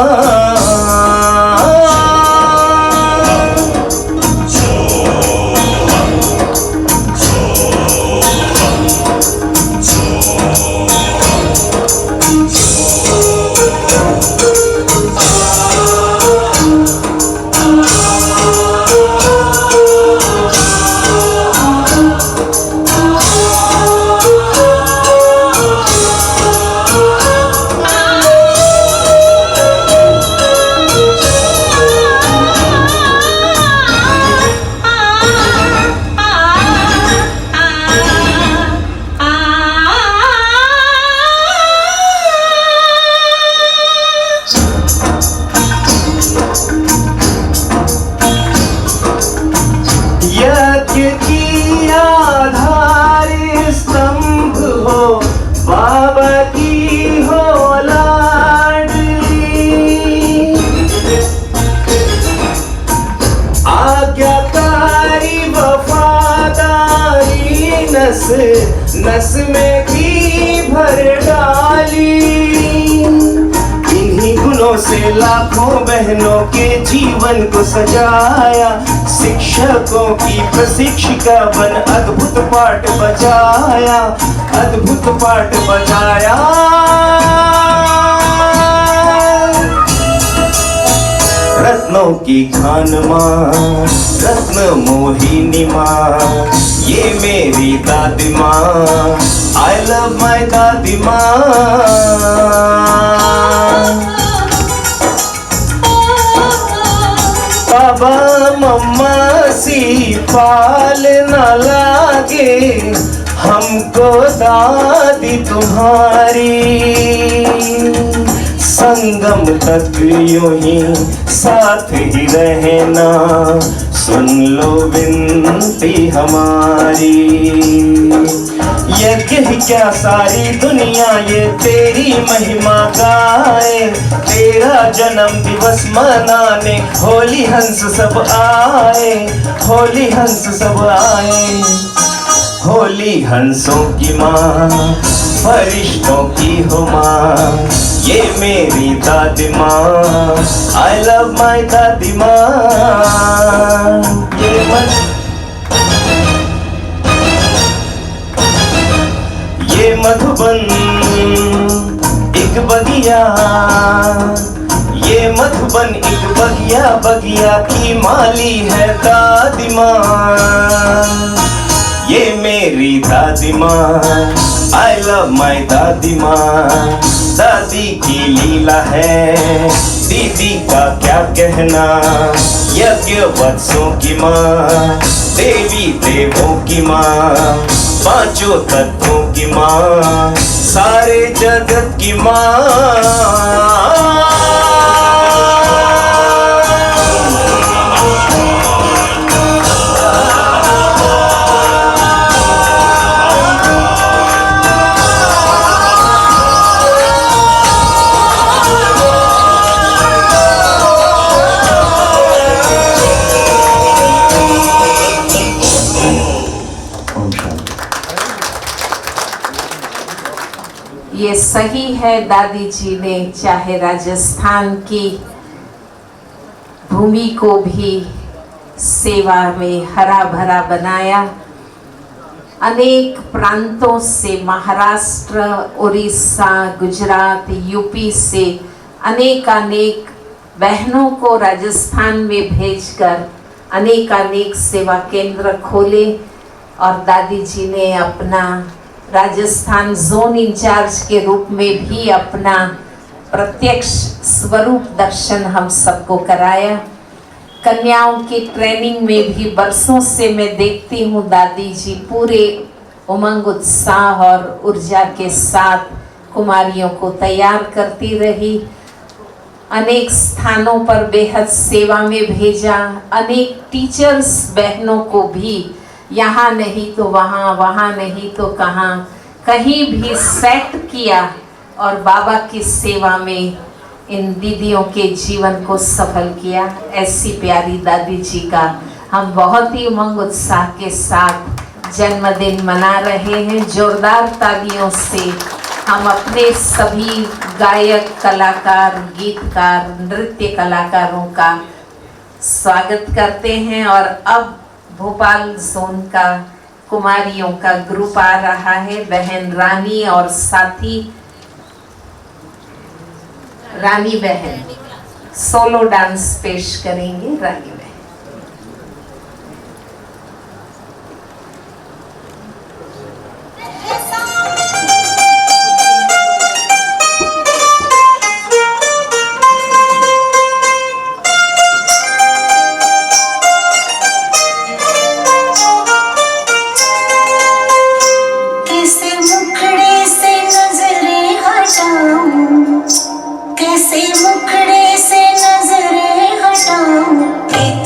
नस में भी भर डाली, इन्हीं गुणों से लाखों बहनों के जीवन को सजाया। शिक्षकों की प्रशिक्षिका बन अद्भुत पाठ बजाया, अद्भुत पाठ बजाया। रत्नों की खान माँ, रत्न मोहिनी माँ। ये मेरी दादी माँ, I love my दादी माँ। बाबा मम्मा सी पाल न लागे हमको दादी तुम्हारी। संगम तक यूं ही साथ ही रहना, सुन लो विनती हमारी। यज्ञ ही क्या सारी दुनिया ये तेरी महिमा गाए। तेरा जन्म दिवस मनाने होली हंस सब आए, होली हंस सब आए। होली हंसों की माँ, फरिश्तों की हो माँ। ये मेरी दादी माँ, I love my दादी माँ। ये मधुबन एक बगिया, ये मधुबन एक बगिया, बगिया की माली है दादी माँ। ये मेरी दादी माँ, आई लव माई दादी माँ। दादी की लीला है, दीदी का क्या कहना। यज्ञ वत्सों की माँ, देवी देवों की माँ, पांचों तत्वों की माँ, सारे जगत की माँ। ये सही है, दादी जी ने चाहे राजस्थान की भूमि को भी सेवा में हरा भरा बनाया। अनेक प्रांतों से, महाराष्ट्र, उड़ीसा, गुजरात, यूपी से अनेक बहनों को राजस्थान में भेजकर अनेक सेवा केंद्र खोले और दादी जी ने अपना राजस्थान जोन इंचार्ज के रूप में भी अपना प्रत्यक्ष स्वरूप दर्शन हम सबको कराया। कन्याओं की ट्रेनिंग में भी बरसों से मैं देखती हूँ दादी जी पूरे उमंग, उत्साह और ऊर्जा के साथ कुमारियों को तैयार करती रही। अनेक स्थानों पर बेहद सेवा में भेजा। अनेक टीचर्स बहनों को भी यहाँ नहीं तो वहाँ, वहाँ नहीं तो कहाँ, कहीं भी सेट किया और बाबा की सेवा में इन दीदियों के जीवन को सफल किया। ऐसी प्यारी दादी जी का हम बहुत ही उमंग उत्साह के साथ जन्मदिन मना रहे हैं। जोरदार तालियों से हम अपने सभी गायक, कलाकार, गीतकार, नृत्य कलाकारों का स्वागत करते हैं। और अब भोपाल जोन का कुमारियों का ग्रुप आ रहा है। बहन रानी और साथी रानी बहन सोलो डांस पेश करेंगे। रानी बहन कैसे मुखड़े से नजरें हटाऊं।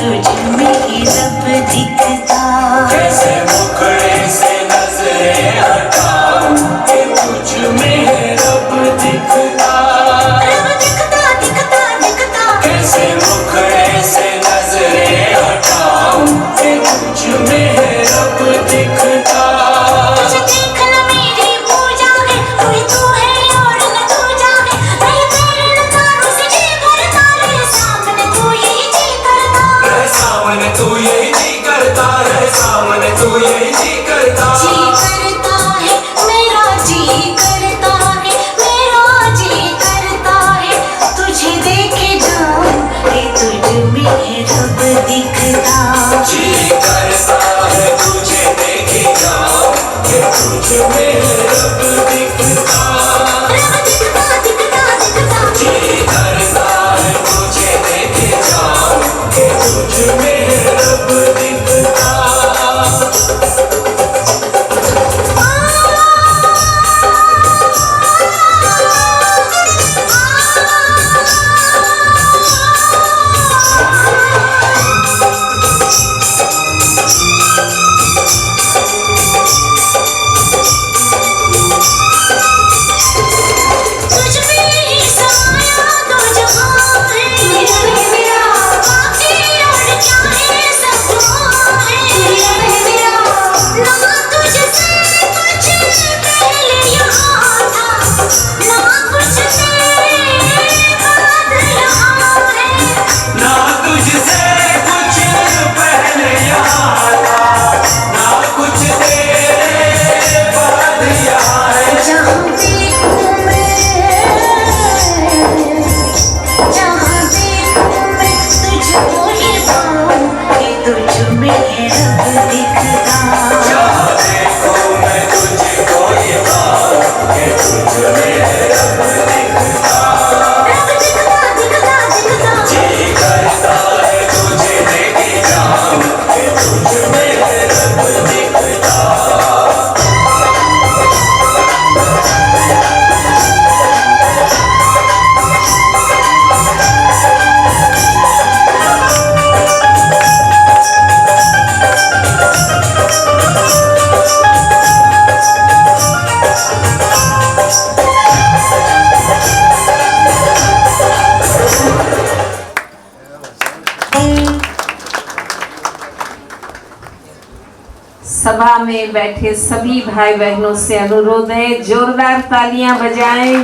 सभा में बैठे सभी भाई बहनों से अनुरोध है, जोरदार तालियां बजाएं।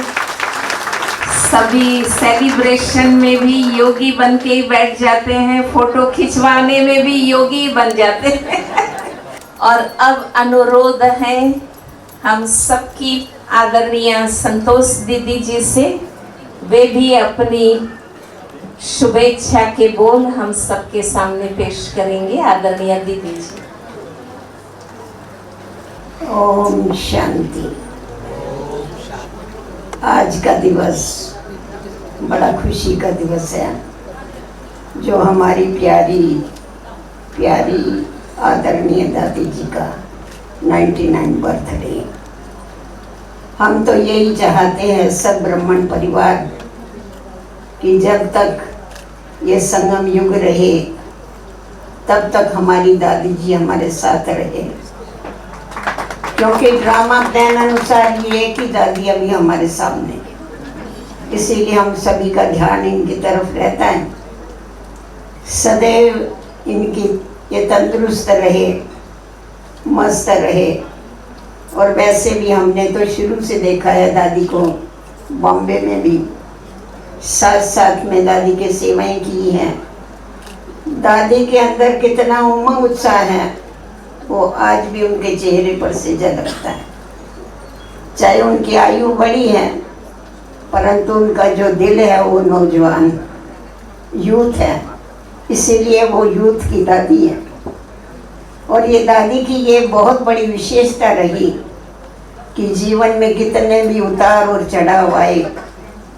सभी सेलिब्रेशन में भी योगी बन के ही बैठ जाते हैं, फोटो खिंचवाने में भी योगी बन जाते हैं। और अब अनुरोध है हम सबकी आदरणीय संतोष दीदी जी से, वे भी अपनी शुभेच्छा के बोल हम सबके सामने पेश करेंगे। आदरणीय दीदी जी। ओम शांति। आज का दिवस बड़ा खुशी का दिवस है, जो हमारी प्यारी प्यारी आदरणीय दादी जी का 99 बर्थडे। हम तो यही चाहते हैं सब ब्राह्मण परिवार कि जब तक ये संगम युग रहे तब तक हमारी दादी जी हमारे साथ रहे, क्योंकि ड्रामा प्लान अनुसार ये है कि दादी अभी हमारे सामने है, इसीलिए हम सभी का ध्यान इनकी तरफ रहता है। सदैव इनकी ये तंदुरुस्त रहे, मस्त रहे। और वैसे भी हमने तो शुरू से देखा है दादी को, बॉम्बे में भी साथ साथ में दादी के सेवाएं की हैं। दादी के अंदर कितना उमंग उत्साह है वो आज भी उनके चेहरे पर से झलकता है। चाहे उनकी आयु बड़ी है, परंतु उनका जो दिल है वो नौजवान यूथ है, इसीलिए वो यूथ की दादी है। और ये दादी की ये बहुत बड़ी विशेषता रही कि जीवन में कितने भी उतार और चढ़ाव आए,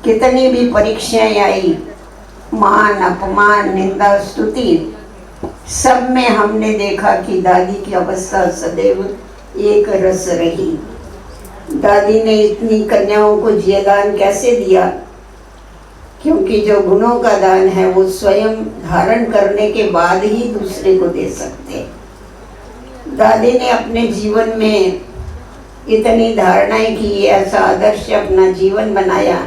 कितनी भी परीक्षाएं आई, मान अपमान निंदा स्तुति, सब में हमने देखा कि दादी की अवस्था सदैव एक रस रही। दादी ने इतनी कन्याओं को ये दान कैसे दिया? क्योंकि जो गुणों का दान है वो स्वयं धारण करने के बाद ही दूसरे को दे सकते। दादी ने अपने जीवन में इतनी धारणाएं की, ऐसा आदर्श अपना जीवन बनाया,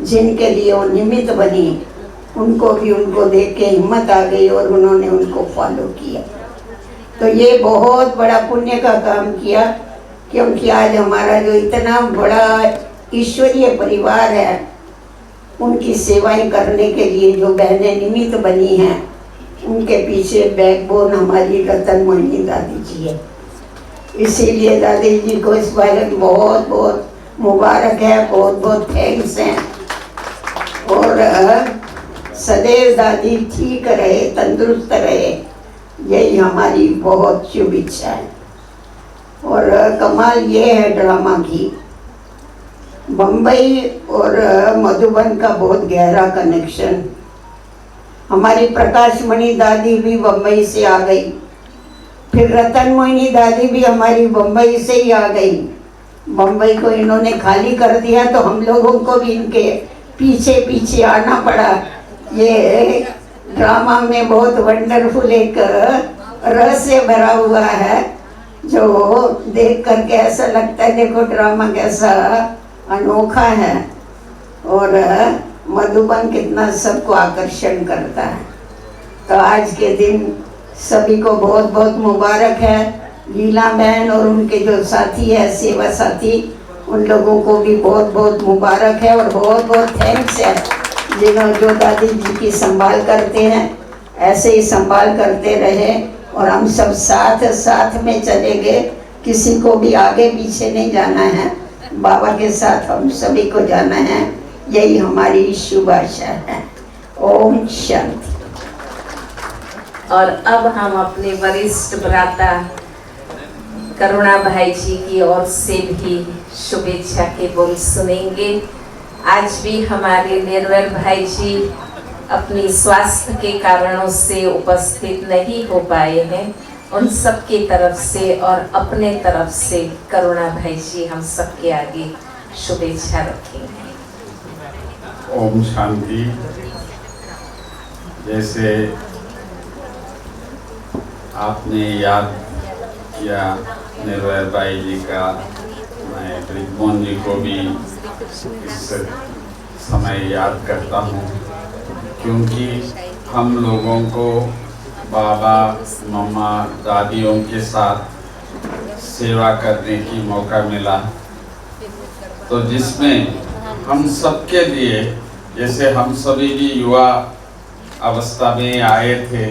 जिनके लिए वो निमित्त बनी, उनको भी उनको देख के हिम्मत आ गई और उन्होंने उनको फॉलो किया। तो ये बहुत बड़ा पुण्य का काम किया, क्योंकि आज हमारा जो इतना बड़ा ईश्वरीय परिवार है, उनकी सेवाएं करने के लिए जो बहनें निमित्त बनी हैं, उनके पीछे बैकबोन हमारी रतन मोहिनी दादी जी है। इसीलिए दादी जी को इस बारे में बहुत बहुत मुबारक है, बहुत बहुत थैंक्स हैं। और सदैव दादी ठीक रहे, तंदुरुस्त रहे, यही हमारी बहुत शुभ इच्छा है। और कमाल ये है ड्रामा की, बम्बई और मधुबन का बहुत गहरा कनेक्शन। हमारी प्रकाश मणि दादी भी बम्बई से आ गई, फिर रतन मोहिनी दादी भी हमारी बम्बई से ही आ गई। बम्बई को इन्होंने खाली कर दिया तो हम लोगों को भी इनके पीछे पीछे आना पड़ा। ये ड्रामा में बहुत वंडरफुल एक रहस्य भरा हुआ है, जो देख करके ऐसा लगता है देखो ड्रामा कैसा अनोखा है, और मधुबन कितना सबको आकर्षण करता है। तो आज के दिन सभी को बहुत बहुत मुबारक है। लीला बहन और उनके जो साथी है, सेवा साथी, उन लोगों को भी बहुत बहुत मुबारक है और बहुत बहुत थैंक्स है, जिन्होंने जो दादी जी की संभाल करते हैं, ऐसे ही संभाल करते रहे। और हम सब साथ साथ में चले गए, किसी को भी आगे पीछे नहीं जाना है, बाबा के साथ हम सभी को जाना है, यही हमारी शुभ आशा है। ओम शांति। और अब हम अपने वरिष्ठ भ्राता करुणा भाई जी की ओर से भी शुभेच्छा के बोल सुनेंगे। आज भी हमारे निर्वल भाई जी अपनी स्वास्थ्य के कारणों से उपस्थित नहीं हो पाए हैं, उन सब की तरफ से और अपने तरफ से करुणा भाई जी हम सबके आगे शुभेच्छा रखेंगे। ओम शांति। जैसे आपने याद किया निर्वल भाई जी का, मैं ब्रिजमोहन जी को भी इस समय याद करता हूँ, क्योंकि हम लोगों को बाबा मम्मा दादियों के साथ सेवा करने की मौका मिला, तो जिसमें हम सबके लिए, जैसे हम सभी भी युवा अवस्था में आए थे,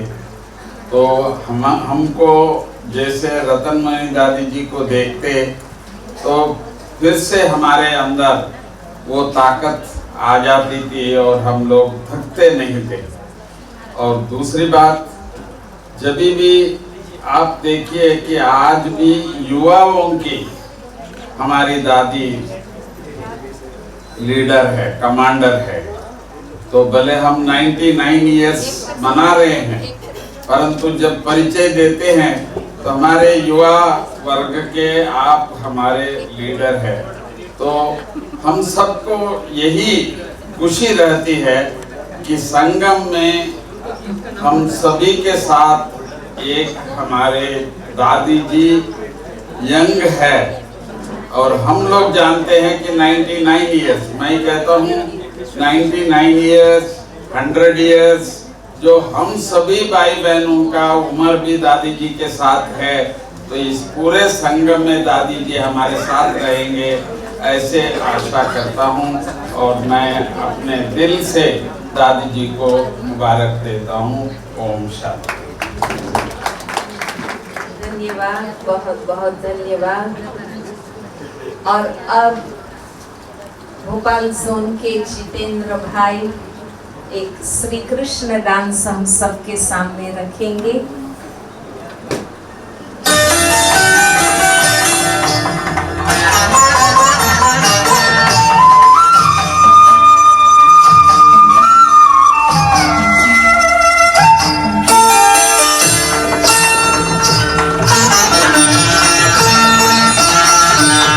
तो हमको जैसे रतनमणि दादी जी को देखते तो फिर से हमारे अंदर वो ताकत आ जाती थी और हम लोग थकते नहीं थे। और दूसरी बात, जब भी आप देखिए कि आज भी युवाओं की हमारी दादी लीडर है, कमांडर है, तो भले हम 99 इयर्स मना रहे हैं, परंतु जब परिचय देते हैं तो हमारे युवा वर्ग के आप हमारे लीडर हैं। तो हम सबको यही खुशी रहती है कि संगम में हम सभी के साथ एक हमारे दादी जी यंग है, और हम लोग जानते हैं कि 99 इयर्स, मैं कहता हूँ 99 इयर्स, 100 इयर्स, जो हम सभी भाई बहनों का उम्र भी दादी जी के साथ है, तो इस पूरे संगम में दादी जी हमारे साथ रहेंगे, ऐसे आशा करता हूँ। और मैं अपने दिल से दादी जी को मुबारक देता हूँ। ओम शांति। धन्यवाद, बहुत बहुत धन्यवाद। और अब भोपाल जोन के जितेंद्र भाई एक श्री कृष्ण डांस हम सबके सामने रखेंगे।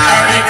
Hare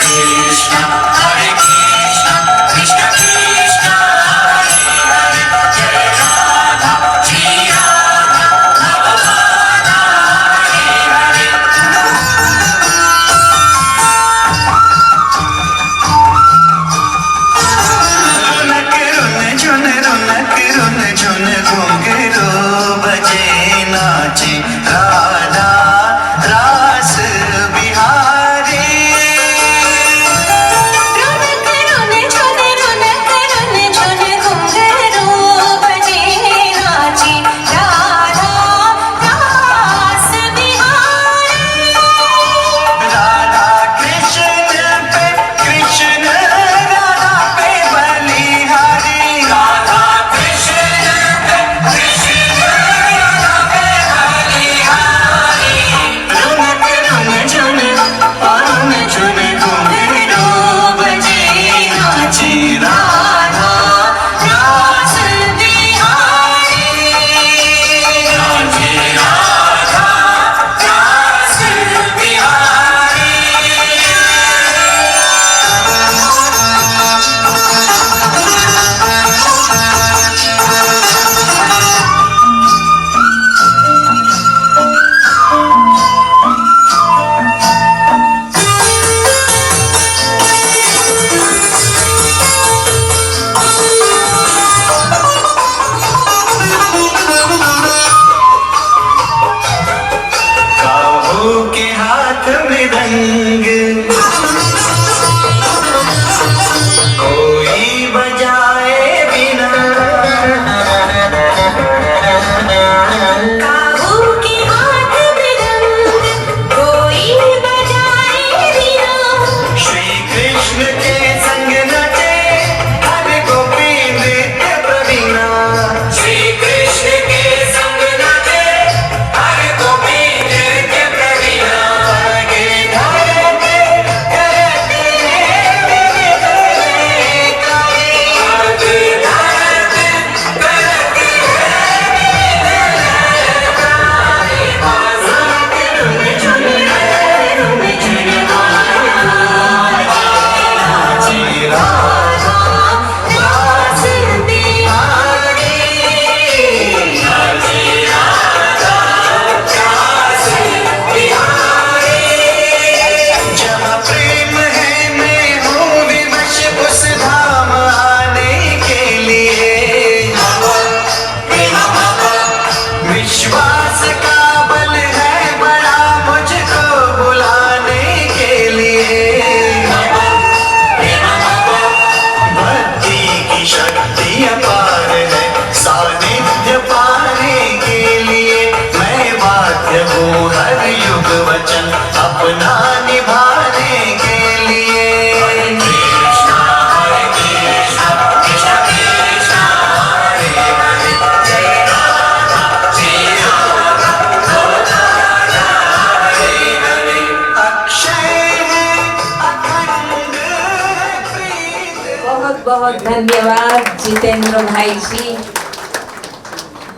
और जितेंद्र भाई जी,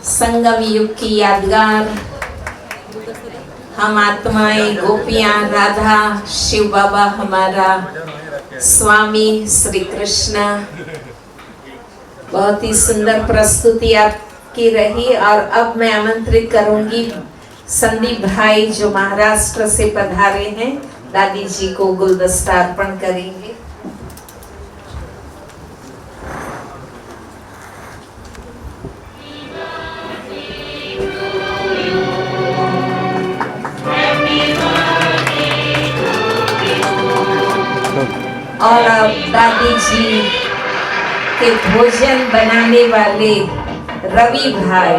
संगम युग की यादगार, हम आत्माएं गोपियां राधा, शिव बाबा हमारा स्वामी श्री कृष्ण। बहुत ही सुंदर प्रस्तुति आपकी रही। और अब मैं आमंत्रित करूंगी संदीप भाई जो महाराष्ट्र से पधारे हैं, दादी जी को गुलदस्ता अर्पण करेंगे। और अब दादी जी के भोजन बनाने वाले रवि भाई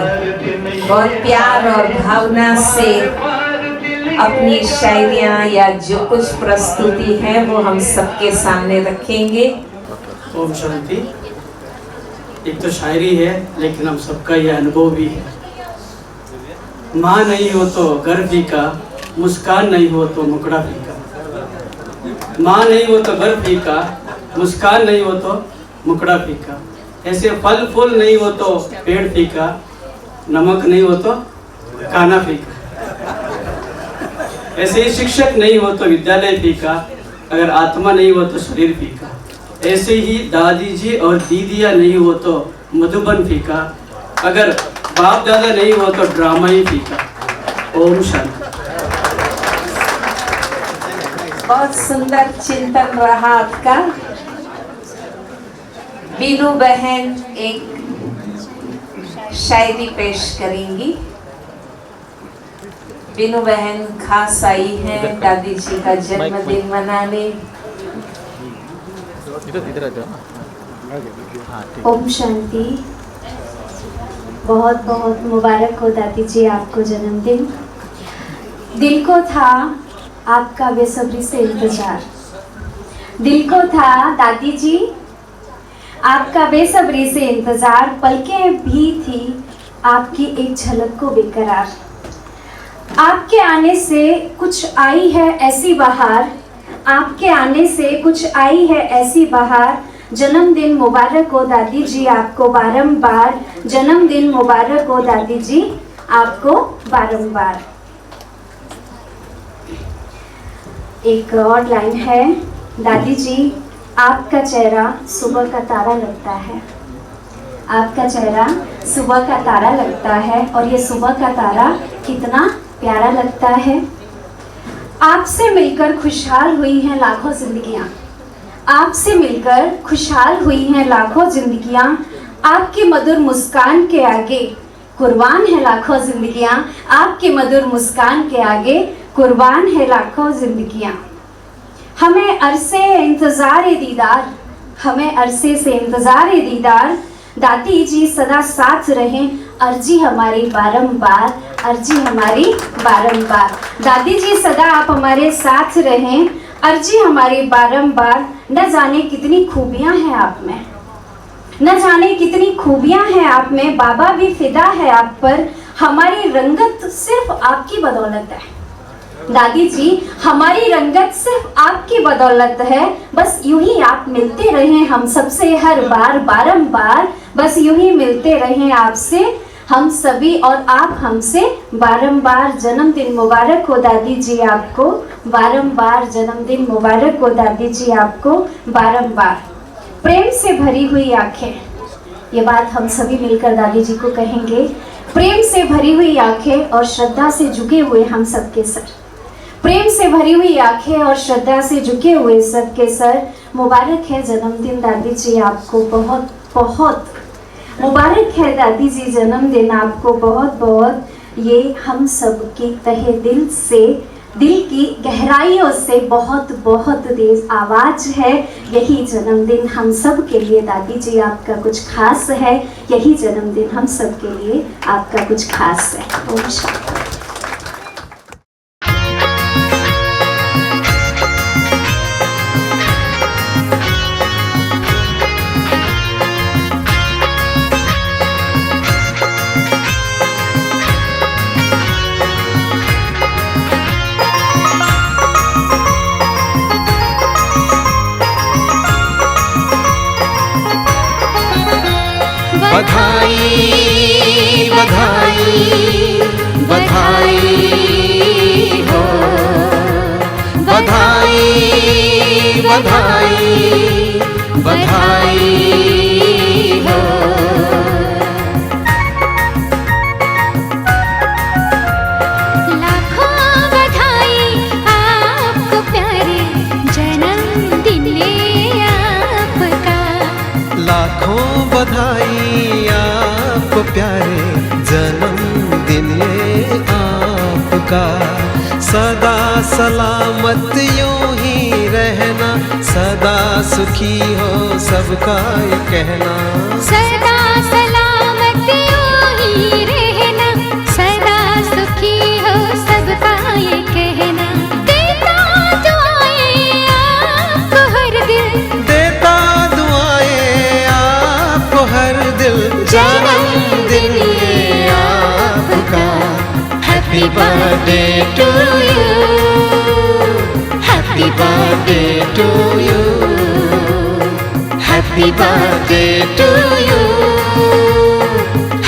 बहुत प्यार और भावना से अपनी शायरियाँ या जो कुछ प्रस्तुति है वो हम सबके सामने रखेंगे। ओम शांति। एक तो शायरी है लेकिन हम सबका ये अनुभव भी है। माँ नहीं हो तो घर फीका, मुस्कान नहीं हो तो मुखड़ा फीका। माँ नहीं हो तो घर फीका, मुस्कान नहीं हो तो मुखड़ा फीका। ऐसे फल फूल नहीं हो तो पेड़ फीका, नमक नहीं हो तो खाना फीका। ऐसे ही शिक्षक नहीं हो तो विद्यालय फीका, अगर आत्मा नहीं हो तो शरीर फीका। ऐसे ही दादी जी और दीदियाँ नहीं हो तो मधुबन फीका, अगर बाप दादा नहीं हो तो ड्रामा ही फीका। ओम शांति। बहुत सुंदर चिंतन रहा आपका। बीनू बहन एक शायरी पेश करेंगी। बीनू बहन खास आई हैं दादी जी का जन्मदिन मनाने। ओम शांति। बहुत बहुत मुबारक हो दादी जी आपको जन्मदिन। दिल को था आपका बेसब्री से इंतजार, दिल को था दादी जी आपका बेसब्री से इंतजार। पलकें भी थी आपकी एक झलक को बेकरार। आपके आने से कुछ आई है ऐसी बहार, आपके आने से कुछ आई है ऐसी बहार। जन्मदिन मुबारक हो दादी जी आपको बारंबार, जन्मदिन मुबारक हो दादी जी आपको बारंबार। एक और लाइन है, दादी जी आपका चेहरा सुबह का तारा लगता है, आपका चेहरा सुबह का तारा लगता है। और ये सुबह का तारा कितना प्यारा लगता है। आपसे मिलकर खुशहाल हुई हैं लाखों जिंदगियां, आपसे मिलकर खुशहाल हुई हैं लाखों जिंदगियां। आपकी मधुर मुस्कान के आगे कुर्बान है लाखों जिंदगियां, आपकी मधुर मुस्कान के आगे कुर्बान है लाखों जिंदगियां। हमें अरसे इंतजार दीदार, हमें अरसे से इंतजार दीदार। दादी जी सदा साथ रहें, अर्जी हमारी बारंबार, अर्जी हमारी बारंबार। दादी जी सदा आप हमारे साथ रहें, अर्जी हमारी बारंबार। न जाने कितनी खूबियां हैं आप में, न जाने कितनी खूबियां हैं आप में। बाबा भी फिदा है आप पर, हमारी रंगत सिर्फ आपकी बदौलत है। दादी जी हमारी रंगत सिर्फ आपकी बदौलत है। बस यूं ही आप मिलते रहें हम सबसे हर बार बारंबार, बस यूं ही मिलते रहें आपसे हम सभी और आप हमसे बारंबार। जन्मदिन मुबारक हो दादी जी आपको बारंबार, जन्मदिन मुबारक हो दादी जी आपको बारंबार। प्रेम से भरी हुई आंखें, ये बात हम सभी मिलकर दादी जी को कहेंगे। प्रेम से भरी हुई आंखें और श्रद्धा से झुके हुए हम सबके सर, प्रेम से भरी हुई आंखें और श्रद्धा से झुके हुए सबके सर। मुबारक है जन्मदिन दादी जी आपको, बहुत बहुत मुबारक है दादी जी जन्मदिन आपको बहुत बहुत। ये हम सब की तहे दिल से, दिल की गहराइयों से बहुत बहुत तेज आवाज़ है। यही जन्मदिन हम सब के लिए दादी जी आपका कुछ खास है, यही जन्मदिन हम सब के लिए आपका कुछ खास है। ओम शांति। बधाई बधाई बधाई हो, बधाई बधाई बधाई हो। लाखों बधाई आपको प्यारे जन्मदिन आपका। लाखों बधाई आपको प्यारे जन्मदिन ये आपका। सदा सलामत यूं ही रहना, सदा सुखी हो सबका ये कहना। सदा सलामत यूं ही रहना, सदा सुखी हो सबका ये कहना। देता दुआएं आपको हर दिल, देता दुआएं आपको हर दिल, जन्मदिन ये आपका। Happy birthday to you, happy birthday to you, happy birthday to you,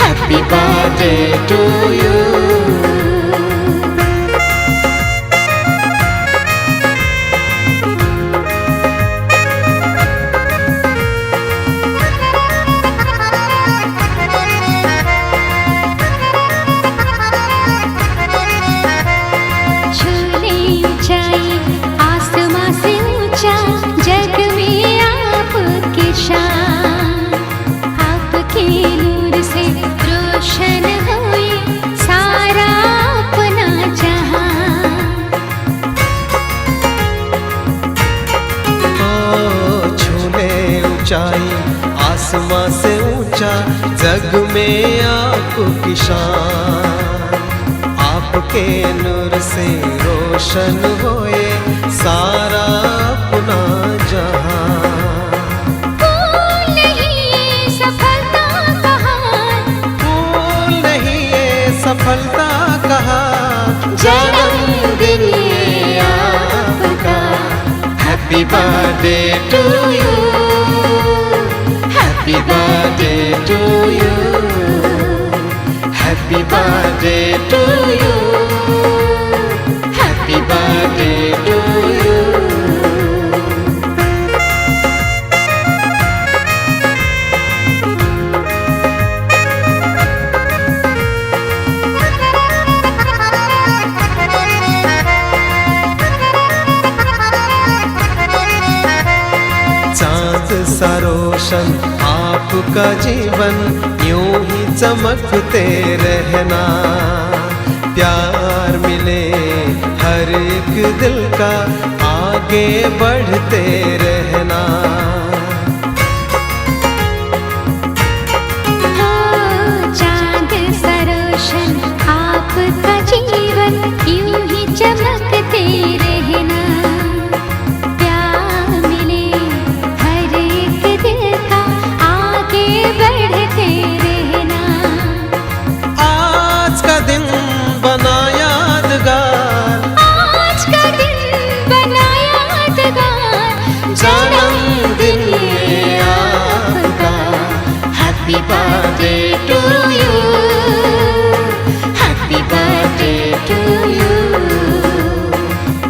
happy birthday to you. छूले ऊंचाई आसमां से ऊंचा, जग में आपकी शान। आपके नूर से रोशन हुए सारा अपना जहां। ओ छूले ऊंचाई आसमां से ऊंचा, जग में आपकी शान। आपके नूर से रोशन होए सारा अपना जहां। फूल नहीं ये सफलता कहाँ, फूल नहीं ये सफलता कहा, जन्मदिन ये आपका। Happy birthday to you, happy birthday to you, happy birthday to you, happy birthday to you. चाँद सा रोशन आपका जीवन, यूं ही चमकते रहना। प्यार मिले हर एक दिल का, आगे बढ़ते रहना। चांद सा रोशन आपका जीवन, यूं ही चमकते रहना। प्यार मिले हर एक दिल का, आगे बढ़ते रहना। आज का दिन बना यादगार, आज का दिन बना यादगार, जन्मदिन ये आपका। Happy birthday to you, happy birthday to you,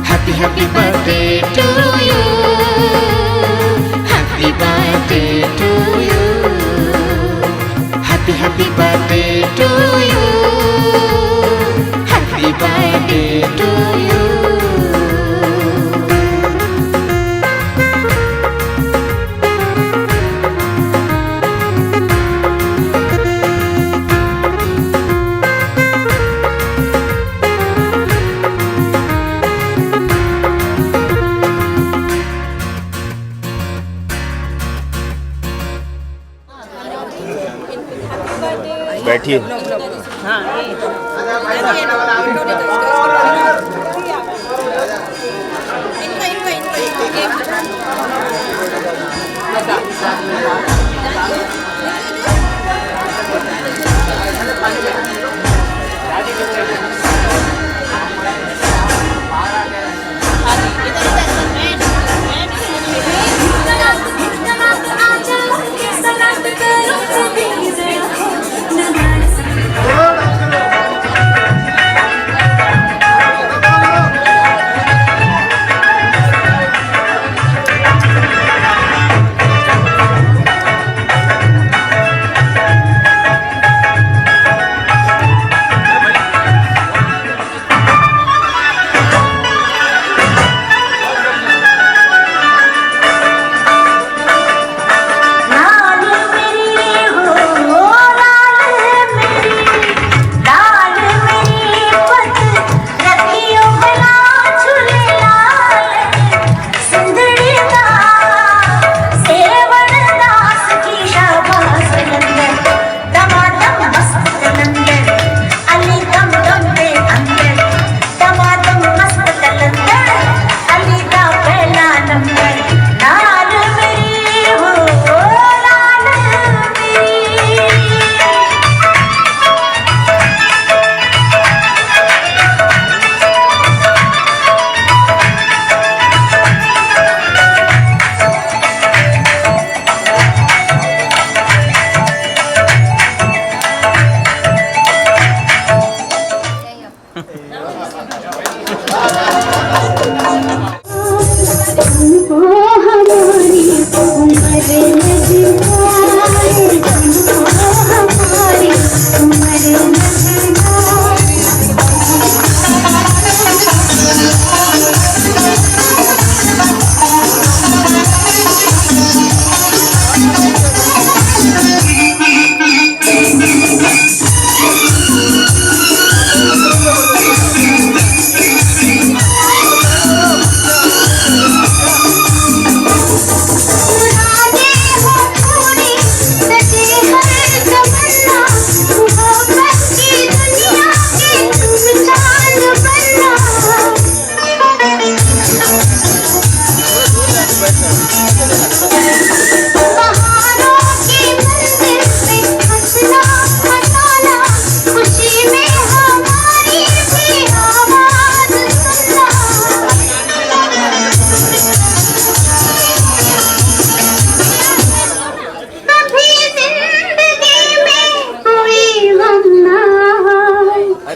happy happy birthday to you, happy birthday to you, happy happy birthday to you, happy birthday to you. बैठिए। आजा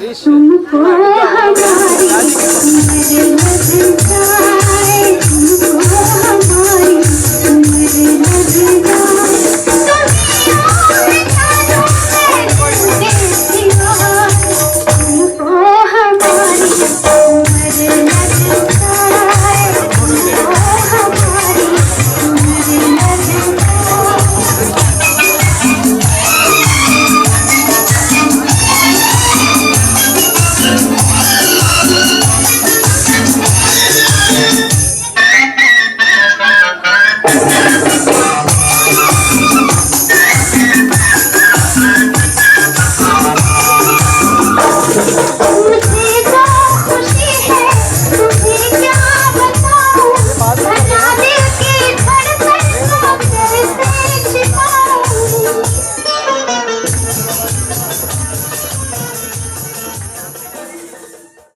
तुमको हमारी